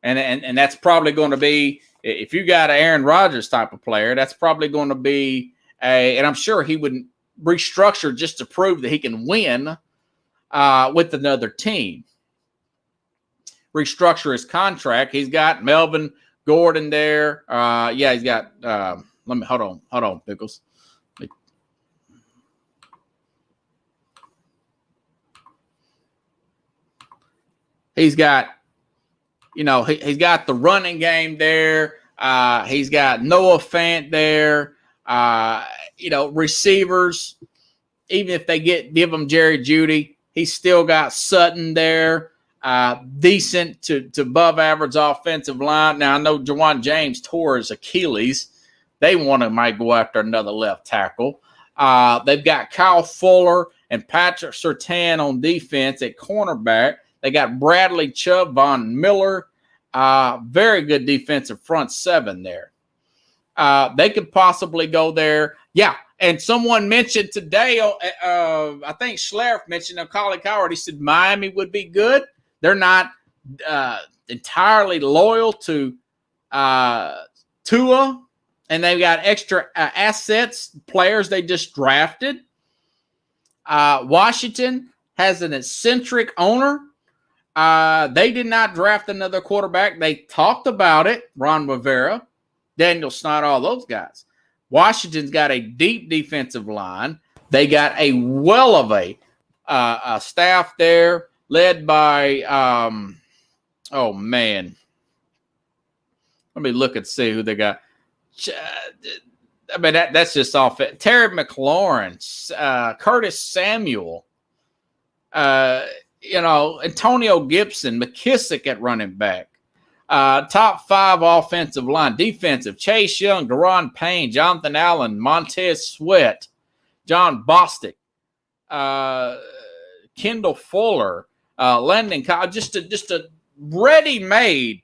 S1: And that's probably going to be, if you got an Aaron Rodgers type of player, that's probably going to be and I'm sure he would restructure just to prove that he can win with another team. Restructure his contract. He's got Melvin Gordon there. He's got hold on, Pickles. He's got, he's got the running game there. He's got Noah Fant there. Receivers, even if they give him Jerry Jeudy, he's still got Sutton there. Decent to above average offensive line. Now, I know Jawan James tore his Achilles. They might go after another left tackle. They've got Kyle Fuller and Patrick Surtain on defense at cornerback. They got Bradley Chubb, Von Miller. Very good defensive front seven there. They could possibly go there. Yeah, and someone mentioned today, I think Schlereth mentioned Colin Cowherd. He said Miami would be good. They're not entirely loyal to Tua, and they've got extra assets, players they just drafted. Washington has an eccentric owner. They did not draft another quarterback. They talked about it, Ron Rivera, Daniel Snyder, all those guys. Washington's got a deep defensive line. They got a well of a staff there led by, let me look and see who they got. I mean, that's just off it. Terry McLaurin, Curtis Samuel, Antonio Gibson, McKissick at running back. Top five offensive line. Defensive, Chase Young, Daron Payne, Jonathan Allen, Montez Sweat, John Bostic, Kendall Fuller, Landon Cobb. Just a ready-made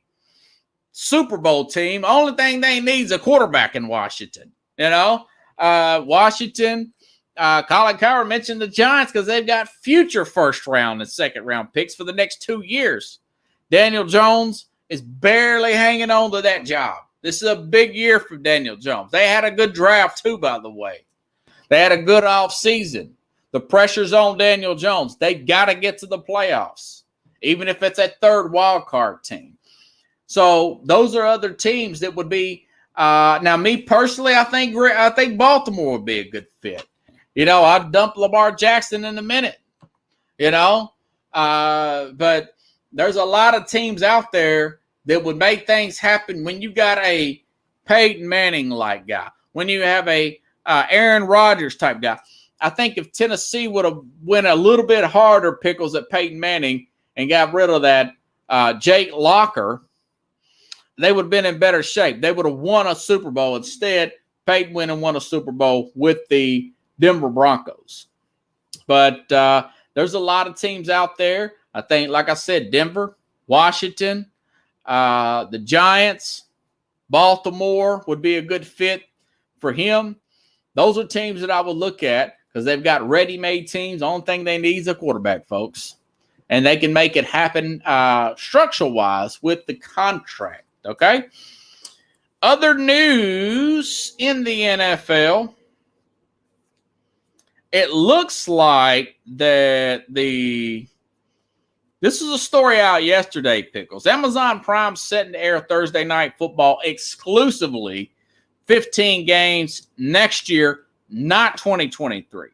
S1: Super Bowl team. Only thing they need is a quarterback in Washington. Washington, Colin Cowherd mentioned the Giants because they've got future first-round and second-round picks for the next 2 years. Daniel Jones is barely hanging on to that job. This is a big year for Daniel Jones. They had a good draft, too, by the way. They had a good offseason. The pressure's on Daniel Jones. They got to get to the playoffs, even if it's a third wild card team. So those are other teams that would be now, me personally, I think Baltimore would be a good fit. I'd dump Lamar Jackson in a minute. But there's a lot of teams out there that would make things happen when you got a Peyton Manning-like guy, when you have a Aaron Rodgers type guy. I think if Tennessee would have went a little bit harder pickles at Peyton Manning and got rid of that Jake Locker, they would have been in better shape. They would have won a Super Bowl. Instead, Peyton went and won a Super Bowl with the Denver Broncos. But there's a lot of teams out there. I think, like I said, Denver, Washington, the Giants, Baltimore would be a good fit for him. Those are teams that I would look at because they've got ready-made teams. The only thing they need is a quarterback, folks. And they can make it happen structural-wise with the contract, okay? Other news in the NFL, it looks like that this is a story out yesterday, Pickles. Amazon Prime setting to air Thursday Night Football exclusively 15 games next year, not 2023.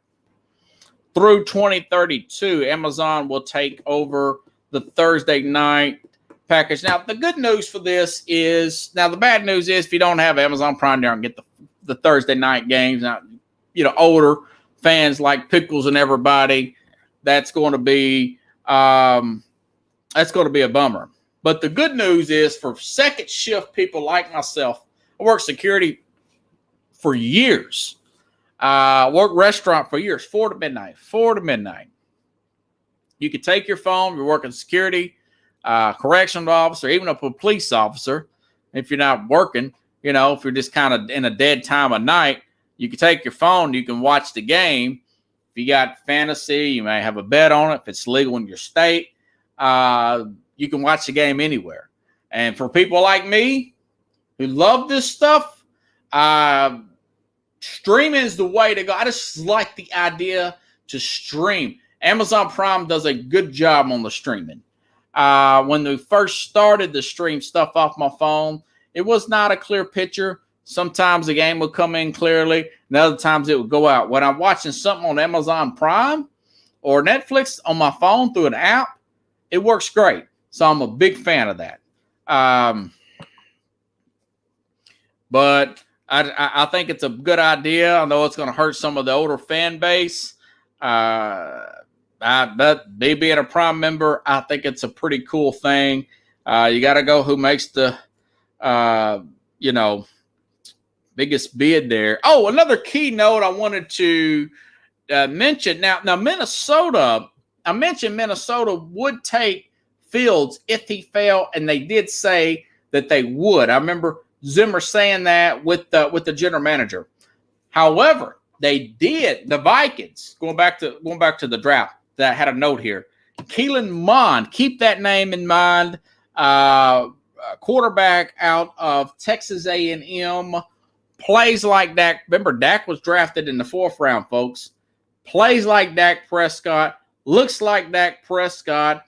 S1: Through 2032, Amazon will take over the Thursday night package. Now, the good news for this is, now the bad news is if you don't have Amazon Prime, you don't get the Thursday night games. Now, older fans like Pickles and everybody, that's going to be a bummer. But the good news is for second shift people like myself, I worked security for years. Worked restaurant for years, 4 to midnight. You could take your phone, you're working security, correctional officer, even a police officer. If you're not working, if you're just kind of in a dead time of night, you can take your phone, you can watch the game. If you got fantasy, you may have a bet on it. If it's legal in your state, you can watch the game anywhere. And for people like me who love this stuff, streaming is the way to go. I just like the idea to stream. Amazon Prime does a good job on the streaming. When we first started to stream stuff off my phone, it was not a clear picture. Sometimes the game would come in clearly, and other times it would go out. When I'm watching something on Amazon Prime or Netflix on my phone through an app, it works great. So I'm a big fan of that. But I think it's a good idea. I know it's going to hurt some of the older fan base. But me being a Prime member, I think it's a pretty cool thing. You got to go who makes the, biggest bid there. Oh, another key note I wanted to mention. Now Minnesota, I mentioned Minnesota would take Fields if he fell, and they did say that they would. I remember Zimmer saying that with the general manager. However, they did. The Vikings, going back to the draft, that I had a note here. Keelan Mond, keep that name in mind. Quarterback out of Texas A&M, plays like Dak. Remember, Dak was drafted in the 4th round, folks. Plays like Dak Prescott, looks like Dak Prescott.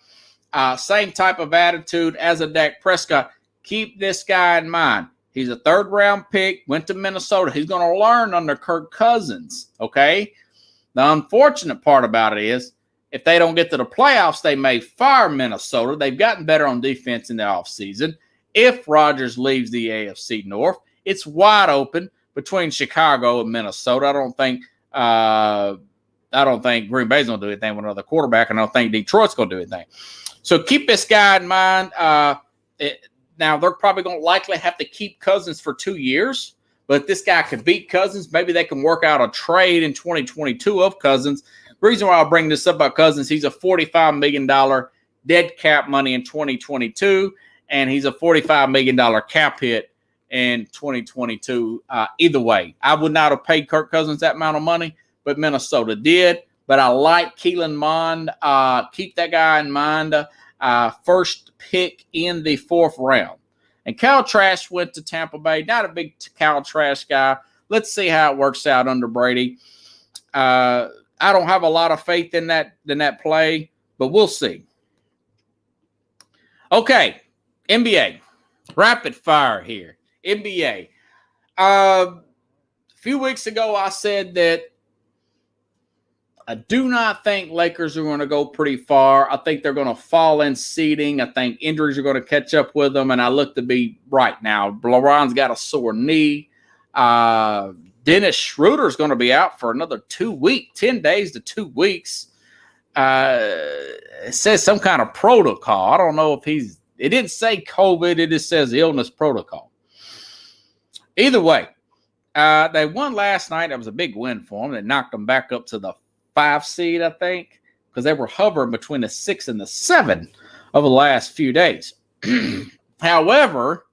S1: Same type of attitude as a Dak Prescott. Keep this guy in mind. He's a 3rd round pick, went to Minnesota. He's going to learn under Kirk Cousins, okay? The unfortunate part about it is if they don't get to the playoffs, they may fire Minnesota. They've gotten better on defense in the offseason. If Rodgers leaves the AFC North, it's wide open between Chicago and Minnesota. I don't think Green Bay's going to do anything with another quarterback. I don't think Detroit's going to do anything. So keep this guy in mind. Now, they're probably going to likely have to keep Cousins for 2 years. But if this guy could beat Cousins, maybe they can work out a trade in 2022 of Cousins. The reason why I bring this up about Cousins, he's a $45 million dead cap money in 2022, and he's a $45 million cap hit in 2022. Either way, I would not have paid Kirk Cousins that amount of money, but Minnesota did. But I like Keelan Mond. Keep that guy in mind. First pick in the 4th round. And Kyle Trask went to Tampa Bay. Not a big Kyle Trask guy. Let's see how it works out under Brady. I don't have a lot of faith in that play, but we'll see. Okay, NBA. Rapid fire here. NBA. A few weeks ago, I said that I do not think Lakers are going to go pretty far. I think they're going to fall in seeding. I think injuries are going to catch up with them, and I look to be right now. LeBron's got a sore knee. Dennis Schroeder is going to be out for another 2 weeks, 10 days to 2 weeks. It says some kind of protocol. I don't know if it didn't say COVID. It just says illness protocol. Either way, they won last night. It was a big win for them. They knocked them back up to the 5 seed, I think, because they were hovering between the 6 and the 7 over the last few days. However,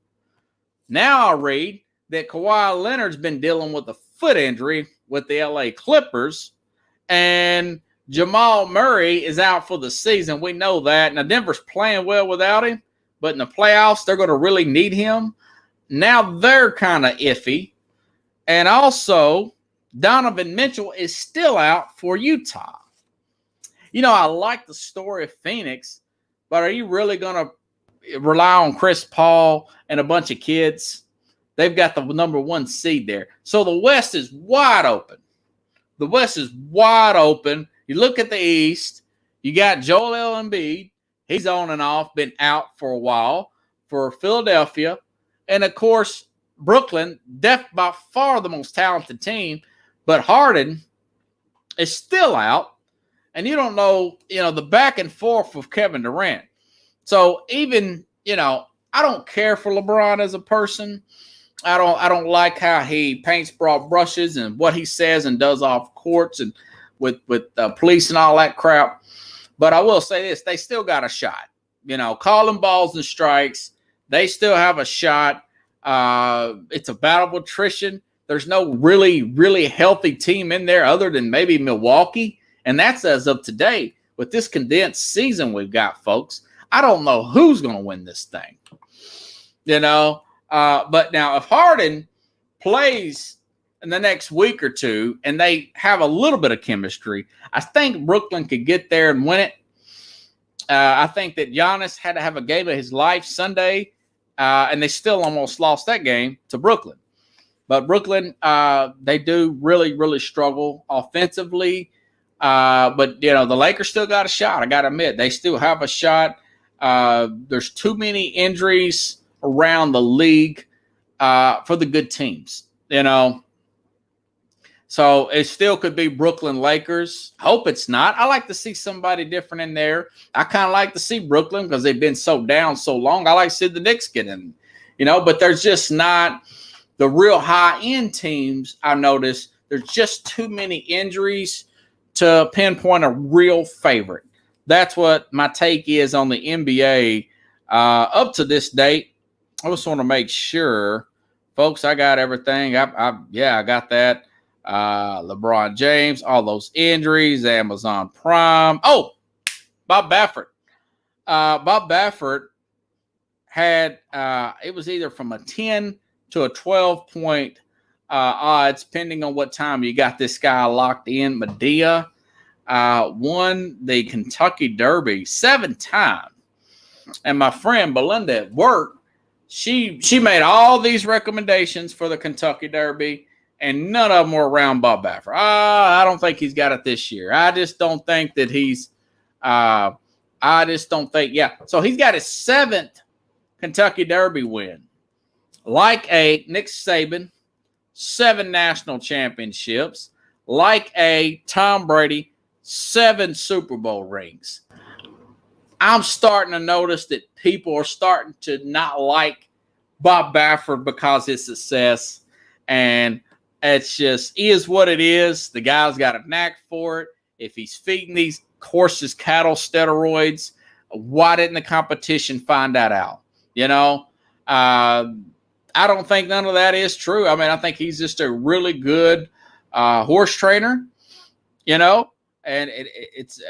S1: now I read that Kawhi Leonard's been dealing with a foot injury with the LA Clippers, and Jamal Murray is out for the season. We know that. Now, Denver's playing well without him, but in the playoffs, they're going to really need him. Now they're kind of iffy. And also, Donovan Mitchell is still out for Utah. You know, I like the story of Phoenix, but are you really going to rely on Chris Paul and a bunch of kids? They've got the number 1 seed there. So the West is wide open. The West is wide open. You look at the East, you got Joel Embiid. He's on and off, been out for a while for Philadelphia. And, of course, Brooklyn, by far the most talented team, but Harden is still out. And you don't know, the back and forth with Kevin Durant. So even, I don't care for LeBron as a person. I don't like how he paints broad brushes and what he says and does off courts and with police and all that crap. But I will say this, they still got a shot. Calling balls and strikes, they still have a shot. It's a battle of attrition. There's no really, really healthy team in there other than maybe Milwaukee. And that's as of today. With this condensed season we've got, folks, I don't know who's going to win this thing. But now if Harden plays in the next week or two and they have a little bit of chemistry, I think Brooklyn could get there and win it. I think that Giannis had to have a game of his life Sunday, and they still almost lost that game to Brooklyn. But Brooklyn, they do really, really struggle offensively. But, the Lakers still got a shot. I got to admit, they still have a shot. There's too many injuries around the league for the good teams, So it still could be Brooklyn Lakers. Hope it's not. I like to see somebody different in there. I kind of like to see Brooklyn because they've been so down so long. I like to see the Knicks get in, but there's just not the real high-end teams. I've noticed there's just too many injuries to pinpoint a real favorite. That's what my take is on the NBA up to this date. I just want to make sure, folks, I got everything. I got that. LeBron James, all those injuries, Amazon Prime. Oh, Bob Baffert. Bob Baffert had, it was either from a 10 to a 12-point odds, depending on what time you got this guy locked in. Medea won the Kentucky Derby 7 times. And my friend Belinda at work, she made all these recommendations for the Kentucky Derby, and none of them were around Bob Baffert. I don't think he's got it this year. I just don't think that he's So he's got his 7th Kentucky Derby win. Like a Nick Saban, 7 national championships. Like a Tom Brady, 7 Super Bowl rings. I'm starting to notice that people are starting to not like Bob Baffert because of his success. And it's just is what it is. The guy's got a knack for it. If he's feeding these horses cattle steroids, why didn't the competition find that out? I don't think none of that is true. I mean, I think he's just a really good horse trainer, and it's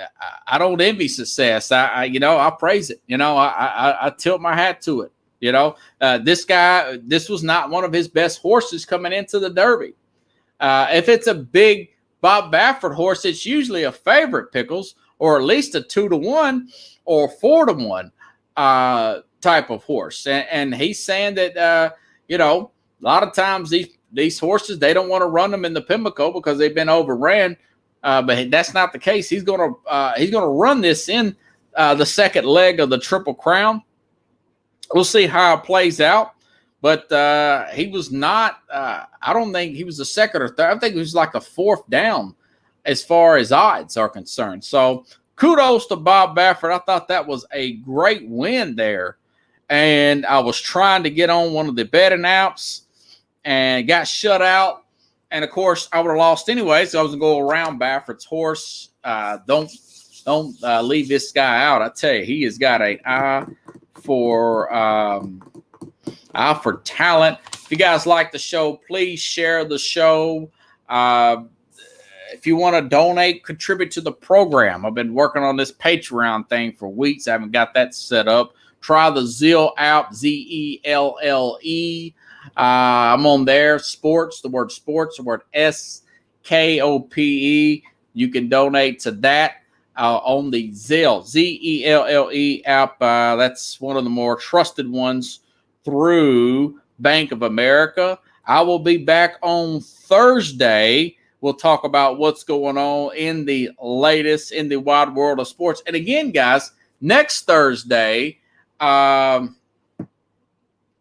S1: I don't envy success. I praise it. I tilt my hat to it. This guy, this was not one of his best horses coming into the Derby. If it's a big Bob Baffert horse, it's usually a favorite, Pickles, or at least a 2-1 or 4-1 type of horse. And he's saying that a lot of times these horses, they don't want to run them in the Pimlico because they've been overran. but that's not the case. He's gonna run this in the second leg of the Triple Crown. We'll see how it plays out. But he was not. I don't think he was the second or third. I think he was like a fourth down as far as odds are concerned. So kudos to Bob Baffert. I thought that was a great win there. And I was trying to get on one of the betting apps and got shut out. And, of course, I would have lost anyway, so I was going to go around Baffert's horse. Don't leave this guy out. I tell you, he has got an eye for talent. If you guys like the show, please share the show. If you want to donate, contribute to the program. I've been working on this Patreon thing for weeks. I haven't got that set up. Try the Zelle app, Zelle. I'm on there. Sports, the word sports, the word SKOPE. You can donate to that on the Zelle, Zelle app. That's one of the more trusted ones through Bank of America. I will be back on Thursday. We'll talk about what's going on in the latest in the wide world of sports. And again, guys, next Thursday,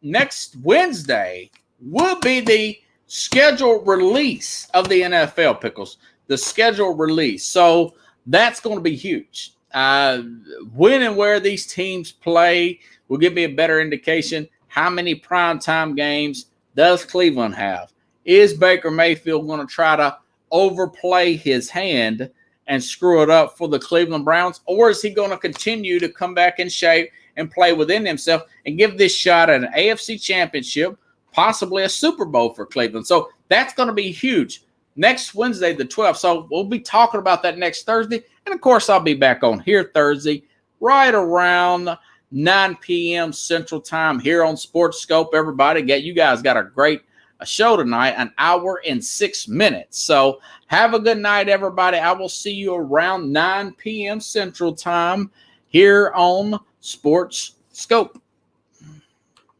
S1: next Wednesday will be the scheduled release of the NFL, Pickles. The scheduled release. So that's going to be huge. When and where these teams play will give me a better indication. How many primetime games does Cleveland have? Is Baker Mayfield going to try to overplay his hand and screw it up for the Cleveland Browns? Or is he going to continue to come back in shape and play within himself and give this shot at an AFC championship, possibly a Super Bowl for Cleveland? So that's going to be huge. Next Wednesday, the 12th. So we'll be talking about that next Thursday. And, of course, I'll be back on here Thursday right around 9 p.m. Central Time here on Sports Scope. Everybody, you guys got a great show tonight, an hour and 6 minutes. So have a good night, everybody. I will see you around 9 p.m. Central Time here on Sports Scope.